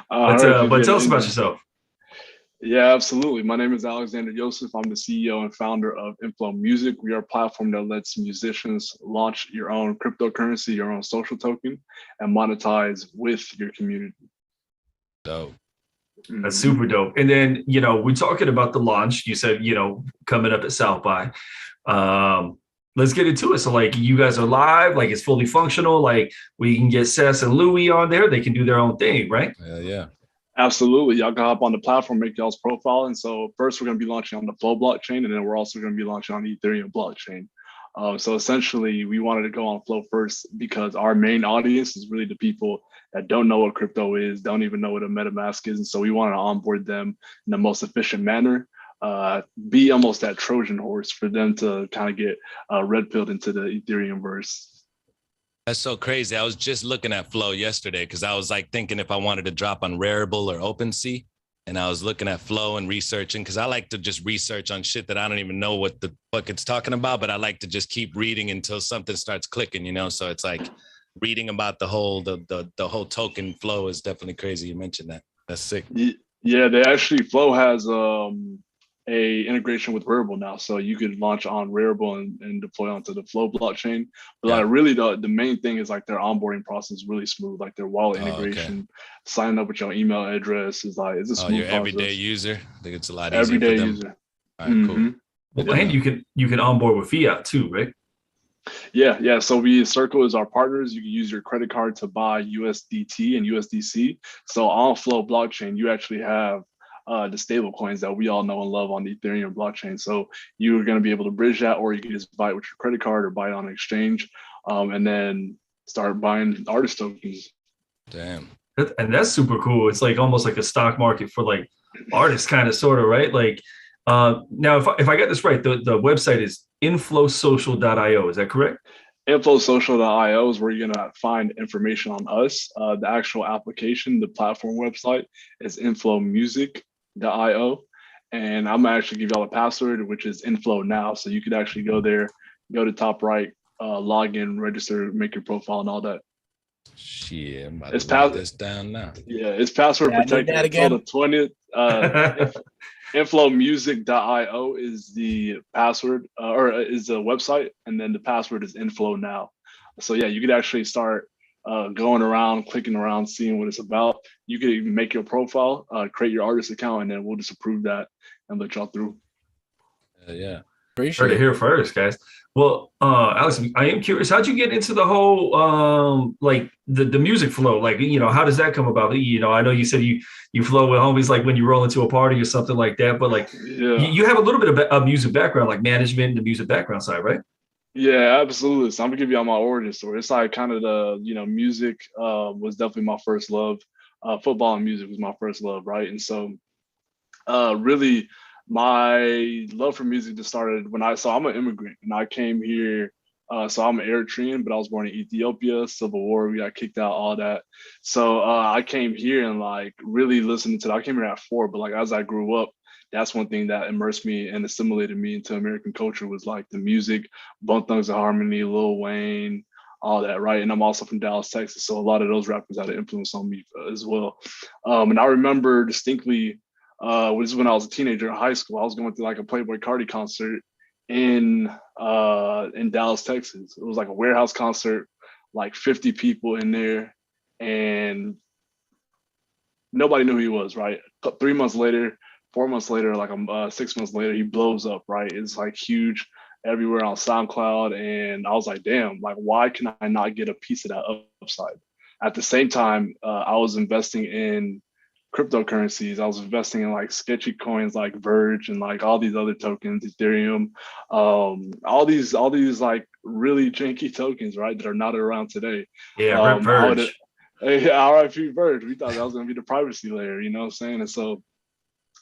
But tell us about yourself. Yeah, absolutely. My name is Alexander Joseph. I'm the CEO and founder of Inflow Music. We are a platform that lets musicians launch your own cryptocurrency, your own social token, and monetize with your community. Dope. That's super dope. And then, we're talking about the launch. You said, coming up at South by. Let's get into it. So like you guys are live, like it's fully functional. Like we can get Sess and Louie on there. They can do their own thing, right? Yeah. Absolutely. Y'all can hop on the platform, make y'all's profile. And so first we're going to be launching on the Flow blockchain, and then we're also going to be launching on the Ethereum blockchain. So essentially we wanted to go on Flow first because our main audience is really the people that don't know what crypto is, don't even know what a MetaMask is. And so we want to onboard them in the most efficient manner, be almost that Trojan horse for them to kind of get red-pilled into the Ethereum verse. That's so crazy. I was just looking at Flow yesterday because I was like thinking if I wanted to drop on Rarible or OpenSea. And I was looking at Flow and researching because I like to just research on shit that I don't even know what the fuck it's talking about, but I like to just keep reading until something starts clicking, So it's like reading about the whole token Flow is definitely crazy. You mentioned that. That's sick. Yeah, Flow has a integration with Rarible now, so you could launch on Rarible and deploy onto the Flow blockchain. But like really the main thing is like their onboarding process is really smooth. Like their wallet integration, signing up with your email address is like it's a smooth your process. Everyday user. I think it's a lot easier everyday for them. user. All right, cool. Well, and you can onboard with fiat too, right? Yeah. So Circle is our partners. You can use your credit card to buy USDT and USDC. So on Flow blockchain, you actually have the stable coins that we all know and love on the Ethereum blockchain. So you're going to be able to bridge that, or you can just buy it with your credit card or buy it on an exchange, and then start buying artist tokens. Damn. And that's super cool. It's like almost like a stock market for like artists, kind of, sort of, right? Like now, if I got this right, the website is inflowsocial.io. Is that correct? Inflowsocial.io is where you're going to find information on us. The actual application, the platform website is inflowmusic.io. And I'm gonna actually give y'all a password, which is inflow now. So you could actually go there, go to top right, log in, register, make your profile and all that. Shit, I'm about It's to write pass. this down now. Yeah, it's password Yeah, I need protected that until again. the 20th. Inflowmusic.io is the password, or is the website, and then the password is inflow now. So yeah, you could actually start going around, clicking around, seeing what it's about. You could even make your profile, create your artist account, and then we'll just approve that and let y'all through. Yeah. Heard Appreciate it it. here first, guys. Well, Alex, I am curious. How'd you get into the whole like the music flow? Like, how does that come about? I know you said you flow with homies like when you roll into a party or something like that, but like Yeah. you have a little bit of a music background, like management and the music background side, right? Yeah, absolutely. So I'm gonna give you all my origin story. It's like kind of music was definitely my first love. Football and music was my first love, right? And so really my love for music just started when I'm an immigrant and I came here. So I'm an Eritrean, but I was born in Ethiopia, Civil War, we got kicked out, all that. So I came here and like really listening to that. I came here at 4, but like as I grew up, that's one thing that immersed me and assimilated me into American culture was like the music, Bone Thugs and Harmony, Lil Wayne, all that, right? And I'm also from Dallas, Texas, so a lot of those rappers had an influence on me as well. And I remember distinctly this is when I was a teenager in high school. I was going to like a Playboy Cardi concert in Dallas, Texas. It was like a warehouse concert, like 50 people in there, and nobody knew who he was. Right, 3 months later, 4 months later, like 6 months later, he blows up. Right, it's like huge everywhere on SoundCloud, and I was like, damn, like why can I not get a piece of that upside? At the same time, I was investing in cryptocurrencies. I was investing in like sketchy coins like Verge and like all these other tokens, Ethereum, all these like really janky tokens, right, that are not around today. Yeah, Rip I would, Verge. yeah, RIP Verge. We thought that was gonna be the privacy layer, you know what I'm saying? And so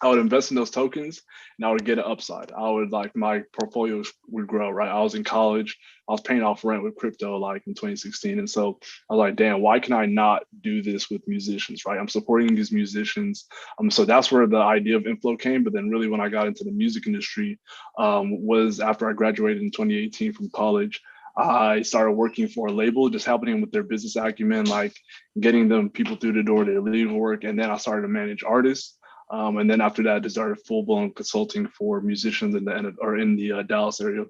I would invest in those tokens and I would get an upside. I would like my portfolio would grow, right? I was in college, I was paying off rent with crypto like in 2016. And so I was like, damn, why can I not do this with musicians, right? I'm supporting these musicians. So that's where the idea of Inflow came. But then really when I got into the music industry was after I graduated in 2018 from college. I started working for a label, just helping them with their business acumen, like getting them people through the door, their legal work. And then I started to manage artists. And then after that, I started full blown consulting for musicians in the Dallas area.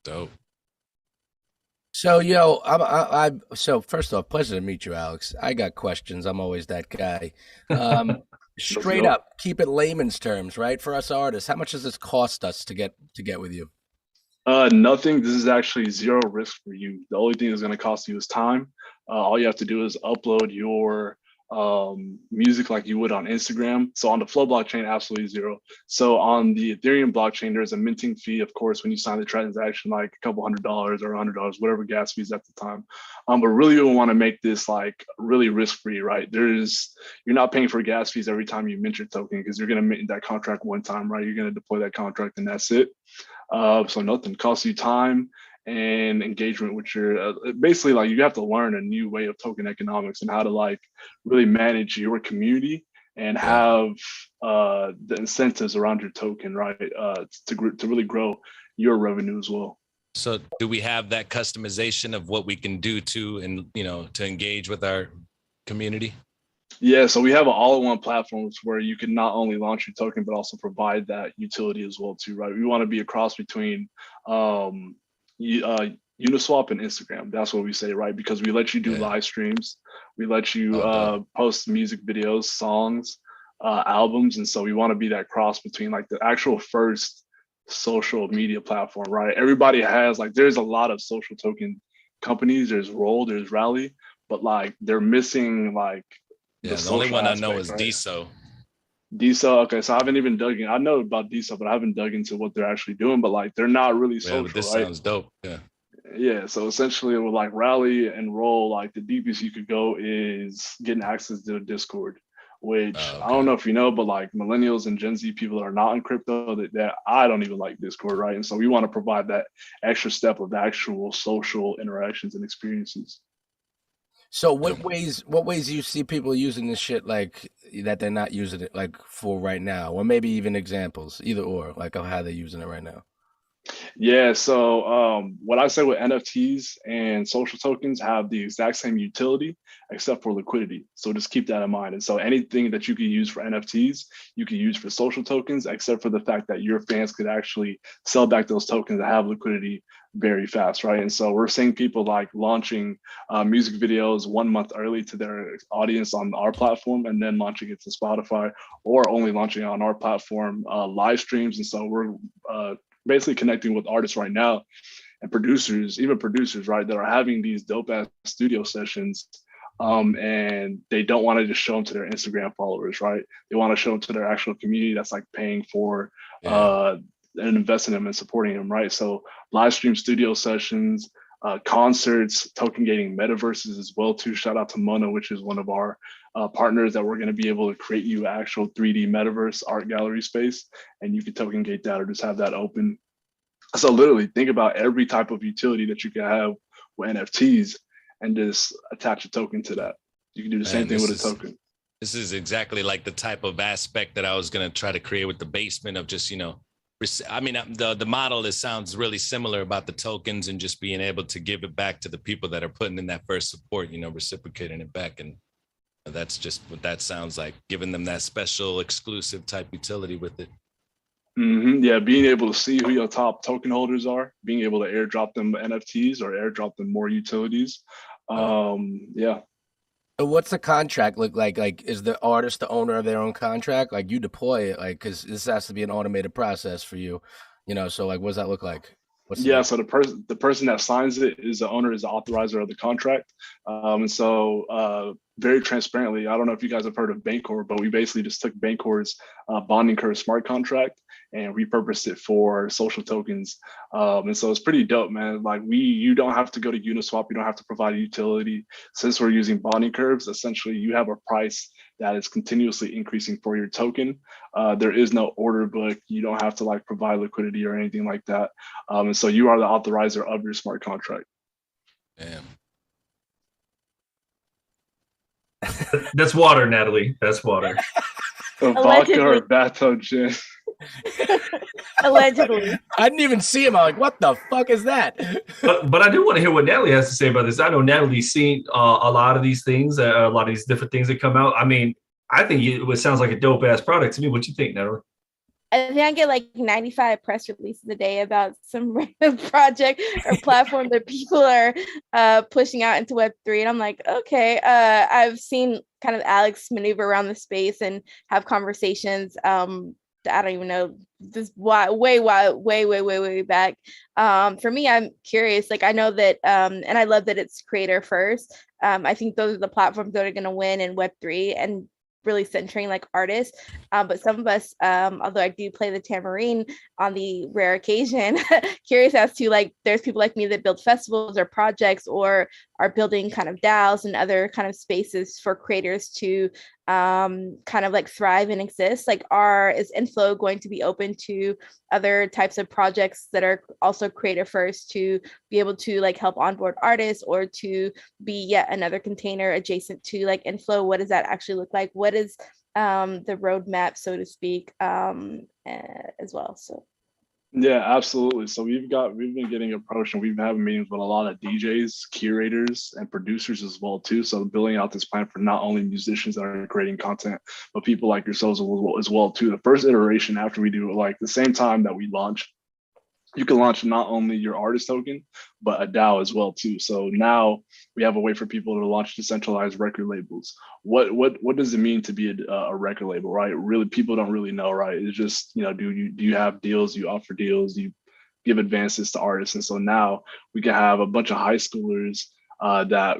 Dope. So, so first off, pleasure to meet you, Alex. I got questions. I'm always that guy. Straight go. up, keep it layman's terms, right? For us artists, how much does this cost us to get with you? Nothing. This is actually zero risk for you. The only thing that's going to cost you is time. All you have to do is upload your music like you would on Instagram. So on the Flow blockchain, absolutely zero. So on the Ethereum blockchain, there's a minting fee, of course, when you sign the transaction, like a couple $100 or $100, whatever gas fees at the time. But really, you want to make this like really risk-free, right? You're not paying for gas fees every time you mint your token because you're going to mint that contract one time, right? You're going to deploy that contract and that's it. So nothing costs you time and engagement with your basically like you have to learn a new way of token economics and how to like really manage your community and have the incentives around your token, right, to really grow your revenue as well. So do we have that customization of what we can do to engage with our community? Yeah, so we have an all-in-one platform where you can not only launch your token but also provide that utility as well too, right? We want to be a cross between Uniswap and Instagram. That's what we say, right? Because we let you do live streams, we let you post music videos, songs, albums, and so we want to be that cross between like the actual first social media platform, right? Everybody has like there's a lot of social token companies. There's Roll, there's Rally, but like they're missing like the only one aspect, I know is right? DSO. Okay, so I haven't even dug in. I know about DSO, but I haven't dug into what they're actually doing. But like, they're not really social. But this right? Sounds dope. Yeah. Yeah. So essentially, with like Rally and Roll, like the deepest you could go is getting access to Discord, which I don't know if you know, but like millennials and Gen Z people that are not in crypto, that I don't even like Discord, right? And so we want to provide that extra step of actual social interactions and experiences. So what ways do you see people using this shit like that they're not using it like for right now, or maybe even examples, either or, like of how they're using it right now? Yeah, so what I say with NFTs and social tokens have the exact same utility except for liquidity. So just keep that in mind. And so anything that you could use for NFTs, you could use for social tokens, except for the fact that your fans could actually sell back those tokens and have liquidity very fast, right? And so we're seeing people like launching music videos 1 month early to their audience on our platform and then launching it to Spotify, or only launching it on our platform, live streams. And so we're basically connecting with artists right now and producers, even producers, right, that are having these dope ass studio sessions. And they don't want to just show them to their Instagram followers, right? They want to show them to their actual community that's like paying for and investing in them and supporting them, right? So live stream studio sessions, concerts, token gating metaverses as well too. Shout out to Mona, which is one of our partners that we're going to be able to create you actual 3D metaverse art gallery space, and you can token gate that or just have that open. So literally think about every type of utility that you can have with NFTs and just attach a token to that. You can do the same thing with a token. This is exactly like the type of aspect that I was going to try to create with the basement of just, I mean, the model, it sounds really similar about the tokens and just being able to give it back to the people that are putting in that first support, reciprocating it back. And that's just what that sounds like, giving them that special exclusive type utility with it. Mm-hmm. Yeah, being able to see who your top token holders are, being able to airdrop them NFTs or airdrop them more utilities. Yeah. What's the contract look like? Like, is the artist the owner of their own contract? Like, you deploy it, like, because this has to be an automated process for you, So, like, what does that look like? So the person that signs it is the owner, is the authorizer of the contract. And so very transparently, I don't know if you guys have heard of Bancor, but we basically just took Bancor's bonding curve smart contract and repurposed it for social tokens. And so it's pretty dope, man. Like you don't have to go to Uniswap. You don't have to provide a utility. Since we're using bonding curves, essentially you have a price that is continuously increasing for your token. There is no order book. You don't have to like provide liquidity or anything like that. And so you are the authorizer of your smart contract. Damn. That's water, Natalie. That's water. Vodka or bathtub gin. Allegedly. I didn't even see him. I'm like, what the fuck is that? But I do want to hear what Natalie has to say about this. I know Natalie's seen a lot of these things, a lot of these different things that come out. I mean, I think it sounds like a dope ass product to me. What you think, Natalie? I think I get like 95 press releases a day about some random project or platform that people are pushing out into Web3. And I'm like, okay, I've seen kind of Alex maneuver around the space and have conversations. I don't even know, this way back. For me, I'm curious. Like, I know that, and I love that it's creator first. I think those are the platforms that are going to win in Web3 and really centering like artists. But some of us, although I do play the tambourine on the rare occasion, curious as to like, there's people like me that build festivals or projects or are building kind of DAOs and other kind of spaces for creators to kind of like thrive and exist. Like, is Inflow going to be open to other types of projects that are also creator first to be able to like help onboard artists or to be yet another container adjacent to like Inflow? What does that actually look like? What is the roadmap, so to speak, as well? So yeah, absolutely. So we've been getting approached and we've been having meetings with a lot of DJs, curators, and producers as well too. So building out this plan for not only musicians that are creating content, but people like yourselves as well too. The first iteration after we do it, like the same time that we launch, you can launch not only your artist token, but a DAO as well too. So now we have a way for people to launch decentralized record labels. What does it mean to be a record label, right? Really, people don't really know, right? It's just, do you have deals? You offer deals? You give advances to artists? And so now we can have a bunch of high schoolers that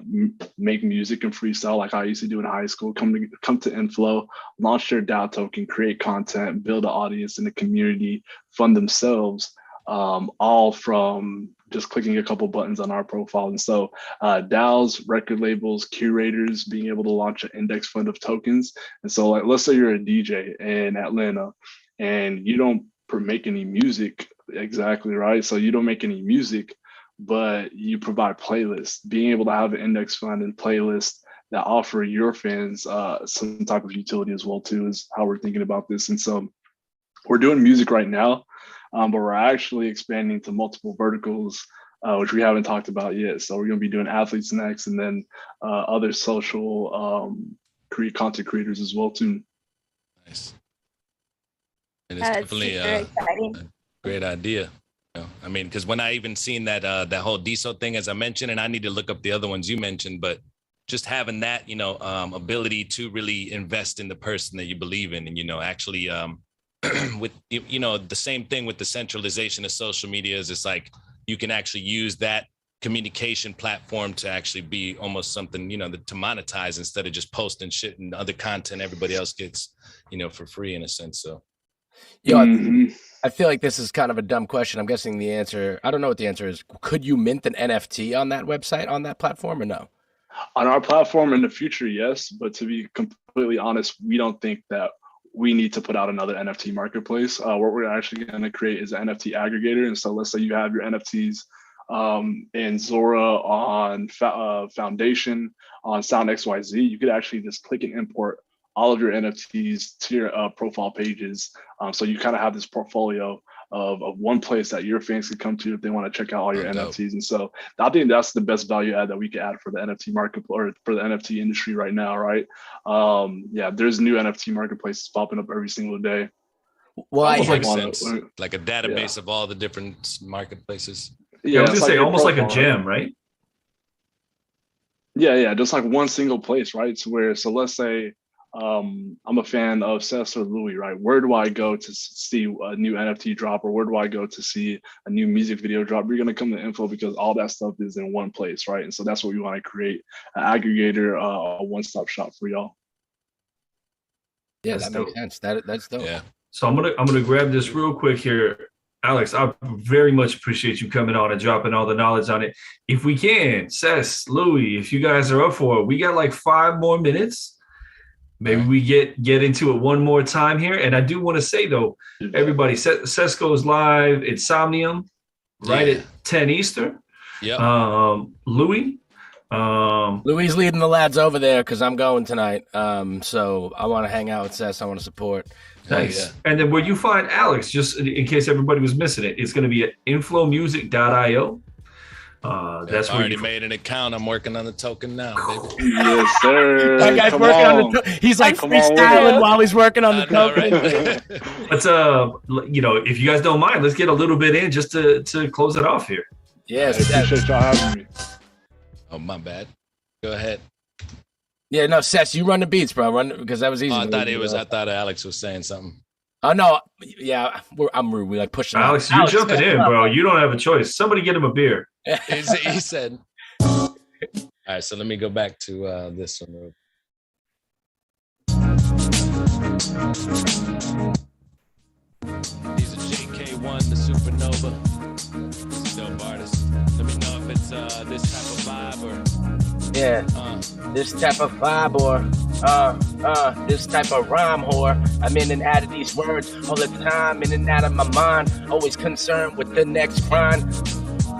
make music and freestyle like I used to do in high school, come to Inflow, launch their DAO token, create content, build an audience in the community, fund themselves. All from just clicking a couple buttons on our profile. And so DAOs, record labels, curators being able to launch an index fund of tokens. And so like, let's say you're a DJ in Atlanta and you don't make any music, exactly, right? So you don't make any music, but you provide playlists. Being able to have an index fund and playlist that offer your fans some type of utility as well too is how we're thinking about this. And so we're doing music right now. but we're actually expanding to multiple verticals, which we haven't talked about yet. So we're going to be doing athletes next, and then other social content creators as well too. Nice. And it's definitely a great idea. You know, I mean, because when I even seen that that whole diesel thing, as I mentioned, and I need to look up the other ones you mentioned, but just having that, you know, ability to really invest in the person that you believe in, and, you know, actually with, you know, the same thing with the centralization of social media is it's like you can actually use that communication platform to actually be almost something, you know, to monetize instead of just posting shit and other content everybody else gets, you know, for free in a sense. So I feel like this is kind of a dumb question. I'm guessing the answer, I don't know what the answer is. Could you mint an NFT on that website, on that platform, or no? On our platform in the future, yes. But to be completely honest, we don't think that we need to put out another NFT marketplace. What we're actually going to create is an NFT aggregator. And so let's say you have your NFTs in Zora, on Foundation, on Sound XYZ. You could actually just click and import all of your NFTs to your profile pages. So you kind of have this portfolio of one place that your fans can come to if they want to check out all your NFTs. And so I think that's the best value add that we could add for the NFT market, or for the NFT industry right now, right? Yeah, there's new NFT marketplaces popping up every single day. Well, like a database of all the different marketplaces. Yeah, I was gonna say almost like a gem, right? Yeah, just like one single place, right? So let's say I'm a fan of Cess or Louis, right? Where do I go to see a new NFT drop, or where do I go to see a new music video drop? You're gonna come to info because all that stuff is in one place, right? And so that's what we want to create, an aggregator, a one-stop shop for y'all. Yeah, that makes sense. That's dope. Yeah. So I'm gonna grab this real quick here. Alex, I very much appreciate you coming on and dropping all the knowledge on it. If we can, Cess, Louis, if you guys are up for it, we got like 5 more minutes. Maybe we get into it one more time here. And I do want to say, though, everybody, Cess goes live at Somnium right at 10 Eastern. Yeah. Louis leading the lads over there because I'm going tonight. So I want to hang out with Cess. I want to support. Nice. Yeah. And then where you find Alex, just in case everybody was missing it, it's going to be at inflowmusic.io. That's I already made an account. I'm working on the token now, baby. Yes, sir. That guy's working on the he's like freestyling while he's working on the token. Right? But you know, if you guys don't mind, let's get a little bit in just to close it off here. Yes, appreciate y'all having me. Oh, my bad. Go ahead. Yeah, no, Cess, you run the beats, bro. Run, because that was easy. I thought Alex was saying something. Oh no, yeah, I'm rude. We like pushing. Alex, you're jumping in, bro. You don't have a choice. Somebody get him a beer. He said. All right, so let me go back to this one. These are JK1, the Supernova. Dope artist. Let me know if it's this type of vibe or. Yeah, this type of vibe or this type of rhyme whore. I'm in and out of these words all the time, in and out of my mind, always concerned with the next grind.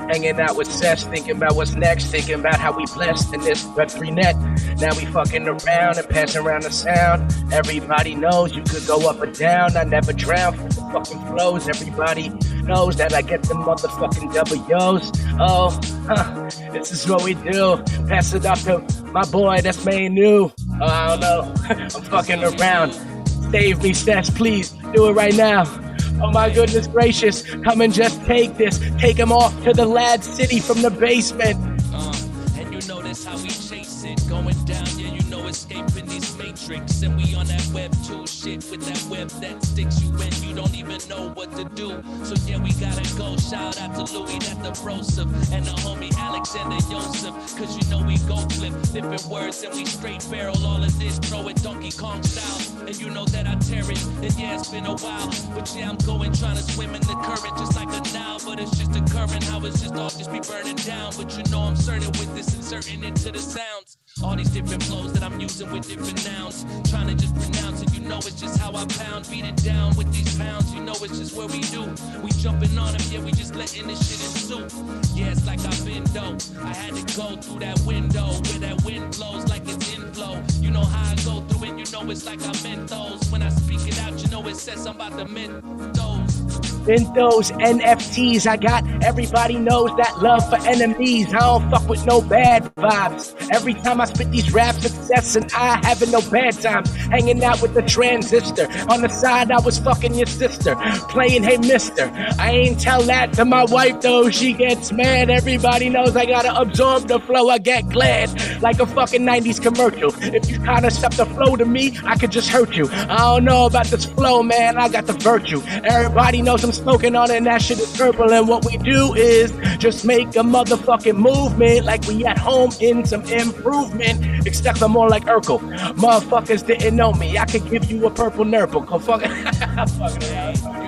Hanging out with Cess, thinking about what's next, thinking about how we blessed in this Web3 net. Now we fucking around and passing around the sound. Everybody knows you could go up or down. I never drown from the fucking flows. Everybody knows that I get them motherfucking W's. Oh, this is what we do. Pass it off to my boy that's made new. Oh, I don't know. I'm fucking around. Save me, Cess, please. Do it right now. Oh my goodness gracious, come and just take this. Take him off to the LADZ City from the basement. And you notice how we chase it. Going down, yeah, you know, escaping these matrix. And we on that web 2 shit with that web that sticks you in. You don't even know what to do. So yeah, we gotta go. Shout out to Louis, that the broseph. And the homie Alexander Joseph. Cause you know we go flip different words and we straight barrel all of this. Throw it Donkey Kong style. And you know that I tear it. And yeah, it's been a while. But yeah, I'm going trying to swim in the current just like a now. But it's just a current. How it's just all just be burning down. But you know I'm certain with this, inserting into the sounds. All these different flows that I'm using with different nouns. Trying to just pronounce it, you know it's just how I pound. Beat it down with these pounds, you know it's just what we do. We jumping on them, yeah, we just letting this shit ensue. Yeah, it's like I've been dope. I had to go through that window where that wind blows like it's inflow. You know how I go through it, you know it's like I meant those. When I speak it out, you know it says I'm about to mint those. spent those NFTs. I got everybody knows that love for enemies. I don't fuck with no bad vibes. Every time I spit these rap success and I having no bad times. Hanging out with the transistor. On the side, I was fucking your sister. Playing Hey Mister. I ain't tell that to my wife though. She gets mad. Everybody knows I gotta absorb the flow. I get glad like a fucking 90s commercial. If you kind of step the flow to me, I could just hurt you. I don't know about this flow, man. I got the virtue. Everybody knows I'm smoking on it and that shit is purple. And what we do is just make a motherfucking movement like we at home in some improvement. Except for more like Urkel. Motherfuckers didn't know me. I could give you a purple nurple. Go fuck it. You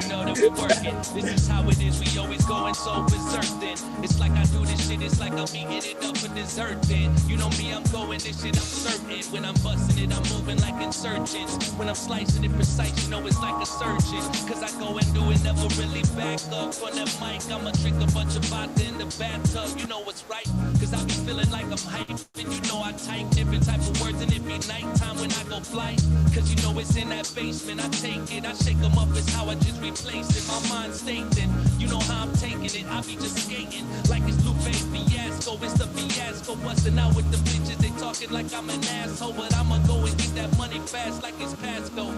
know that we working. This is how it is. We always going so berserk then. It's like I do this shit. It's like I'm eating it up for dessert then. You know me, I'm going this shit. I'm certain. When I'm busting it, I'm moving like insurgents. When I'm slicing it precise, you know it's like a surgeon. Cause I go and do it, never really back up. On that mic, I'ma drink a bunch of vodka in the bathtub. You know what's right. Cause I be feeling like I'm hyped. And you know I type different type of words. And it be nighttime when I go flight. Cause you know it's in that basement. I take it, I shake them up. It's how I just replace it. My mind state then. You know how I'm taking it. I be just skating like it's Lupe Fiasco. It's the fiasco. Busting out with the bitches. They talking like I'm an asshole. But I'ma go and get that money fast like it's Pasco.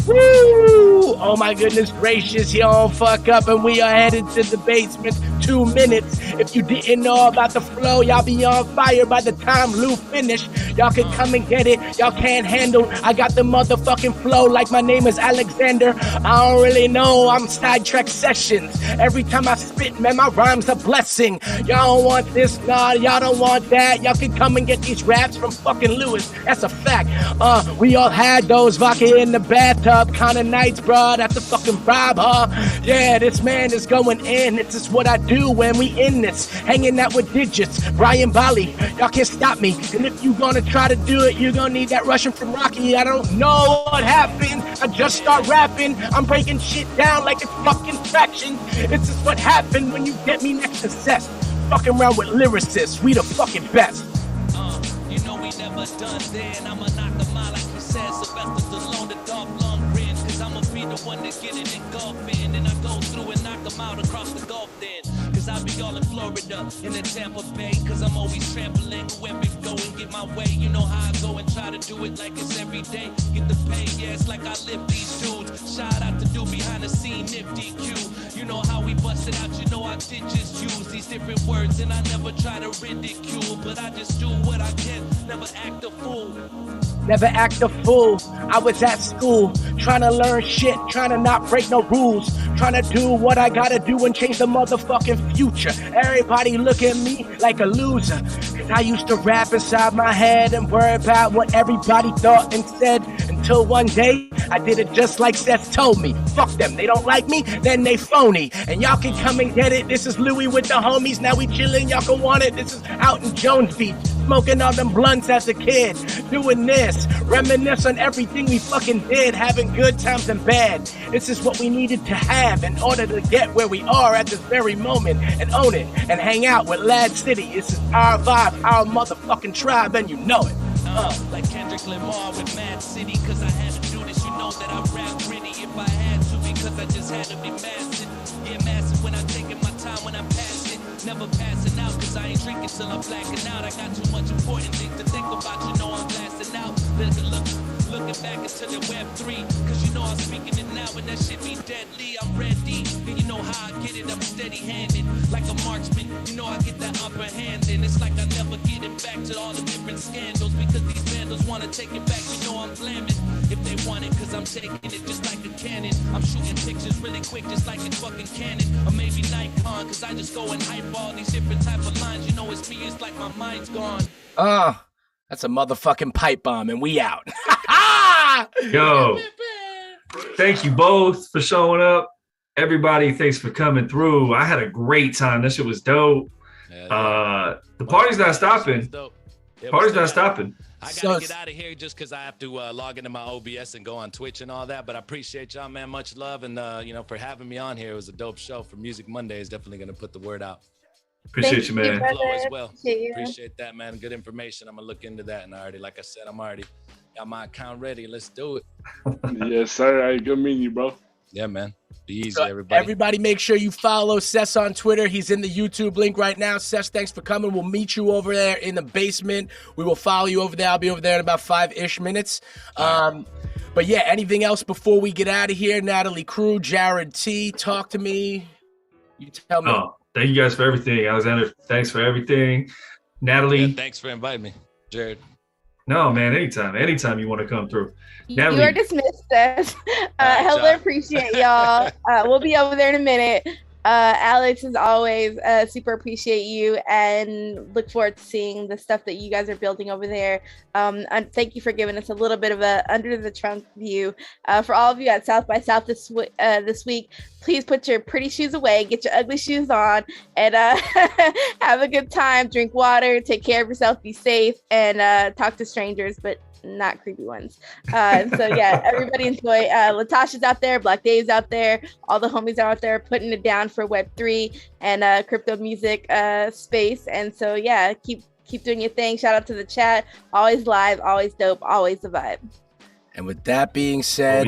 Woo! Oh my goodness gracious, you don't fuck up and we are headed to the basement. 2 minutes. If you didn't know about the flow, y'all be on fire by the time Lou finish. Y'all can come and get it. Y'all can't handle. I got the motherfucking flow like my name is Alexander. I don't really know. I'm sidetrack sessions. Every time I spit, man, my rhymes a blessing. Y'all don't want this, nah, y'all don't want that. Y'all can come and get these raps from fucking Lewis. That's a fact. We all had those vodka in the bathtub kind of nights, bro. That's a fucking vibe, huh? Yeah, this man is going in. This is what I do when we in this. Hanging out with digits. Brian Bali. Y'all can't stop me. And if you gonna try to do it, you're gonna need that Russian from Rocky. I don't know what happened. I just start rapping. I'm breaking shit down like it's fucking traction. This is what happened when you get me next to Seth. Fucking around with lyricists. We the fucking best. You know we never done then. I'ma knock them out like you said. Sylvester Stallone, the Dolph Lundgren. Cause I'ma be the one to get it engulfing. And I go through and knock them out across the Gulf then. Cause I be all in Florida, in the Tampa Bay. Cause I'm always trampling, whoever go and get my way. You know how I go and try to do it like it's every day. Get the pay, yeah, it's like I live these dudes. Shout out to dude behind the scene, Nifty Q. You know how we busted out, you know I did just use these different words. And I never try to ridicule, but I just do what I can, never act a fool. Never act a fool. I was at school, trying to learn shit, trying to not break no rules, trying to do what I gotta do and change the motherfucking future. Everybody look at me like a loser, cause I used to rap inside my head and worry about what everybody thought and said, until one day I did it just like Seth told me. Fuck them, they don't like me, then they phony. And y'all can come and get it. This is Louis with the homies, now we chillin', y'all can want it. This is out in Jones Beach, smoking all them blunts as a kid, doing this, reminisce on everything we fucking did, having good times and bad. This is what we needed to have in order to get where we are at this very moment and own it and hang out with LADZ City. This is our vibe, our motherfucking tribe, and you know it. Like Kendrick Lamar with Mad City, cause I had to do this, you know that I rap gritty if I had to, because I just had to be massive. Yeah, massive when I'm taking my time, when I'm passing, never passing out, cause I ain't drinking till I'm blacking out. I got too much important things to think about, you know I'm blasting out. Looking back into the Web 3, cause you know I'm speaking it now, and that shit be deadly. I'm ready, and you know how I get it, I'm steady-handed, like a marksman. You know I get that upper hand, and it's like I never get it back to all the different scandals, because these vandals wanna take it back, you know I'm blaming if they want it, cause I'm taking it just like a cannon. I'm shooting pictures really quick, just like it's fucking Canon, or maybe Nikon, cause I just go and hype all these different type of lines. You know it's me, it's like my mind's gone. That's a motherfucking pipe bomb, and we out. Yo, thank you both for showing up. Everybody, thanks for coming through. I had a great time. That shit was dope. The party's not stopping. Party's not stopping. I gotta get out of here just because I have to log into my OBS and go on Twitch and all that. But I appreciate y'all, man. Much love, and for having me on here. It was a dope show. For Music Monday is definitely gonna put the word out. Appreciate you, man. Flow as well. Appreciate that, man. Good information. I'm gonna look into that, and like I said, I'm already got my account ready. Let's do it. Yes, sir. All right, good meeting you, bro. Yeah, man. Be easy, So everybody. everybody make sure you follow Ses on Twitter. He's in the YouTube link right now. Ses, thanks for coming. We'll meet you over there in the basement. We will follow you over there. I'll be over there in about 5-ish minutes. But yeah, anything else before we get out of here? Natalie Crew, Jared T, talk to me. You tell me. Oh, thank you guys for everything. Alexander, thanks for everything. Natalie. Yeah, thanks for inviting me, Jared. No, man, anytime you want to come through. Natalie. You are dismissed, Seth. Hella appreciate y'all. We'll be over there in a minute. Alex, as always, super appreciate you and look forward to seeing the stuff that you guys are building over there. And thank you for giving us a little bit of a under the trunk view. For all of you at South by South this week, please put your pretty shoes away, get your ugly shoes on, and have a good time. Drink water, take care of yourself, be safe, and talk to strangers, but not creepy ones. So yeah, everybody enjoy. Latasha's out there, Black Dave's out there, all the homies are out there putting it down for Web3 and crypto music space. And so yeah, keep doing your thing. Shout out to the chat. Always live, always dope, always the vibe. And with that being said,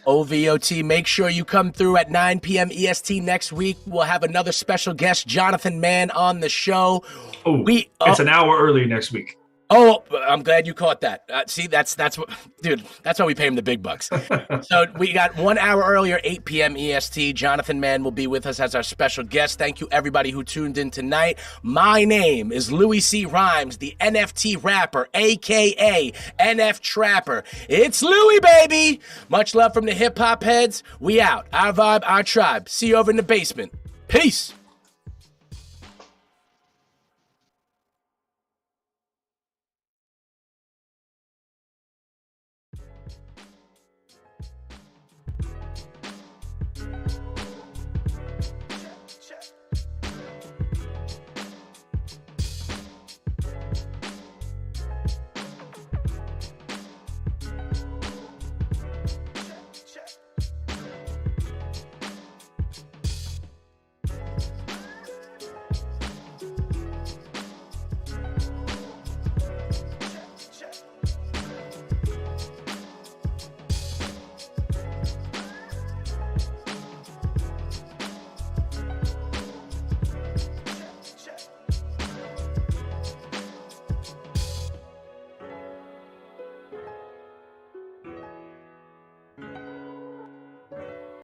OVOT, make sure you come through at 9 p.m. EST next week. We'll have another special guest, Jonathan Mann, on the show. It's an hour early next week. Oh, I'm glad you caught that. See, that's what, dude, that's why we pay him the big bucks. So we got 1 hour earlier, 8 p.m. EST. Jonathan Mann will be with us as our special guest. Thank you, everybody who tuned in tonight. My name is Louis C. Rhymes, the NFT rapper, a.k.a. NF Trapper. It's Louis, baby. Much love from the hip-hop heads. We out. Our vibe, our tribe. See you over in the basement. Peace.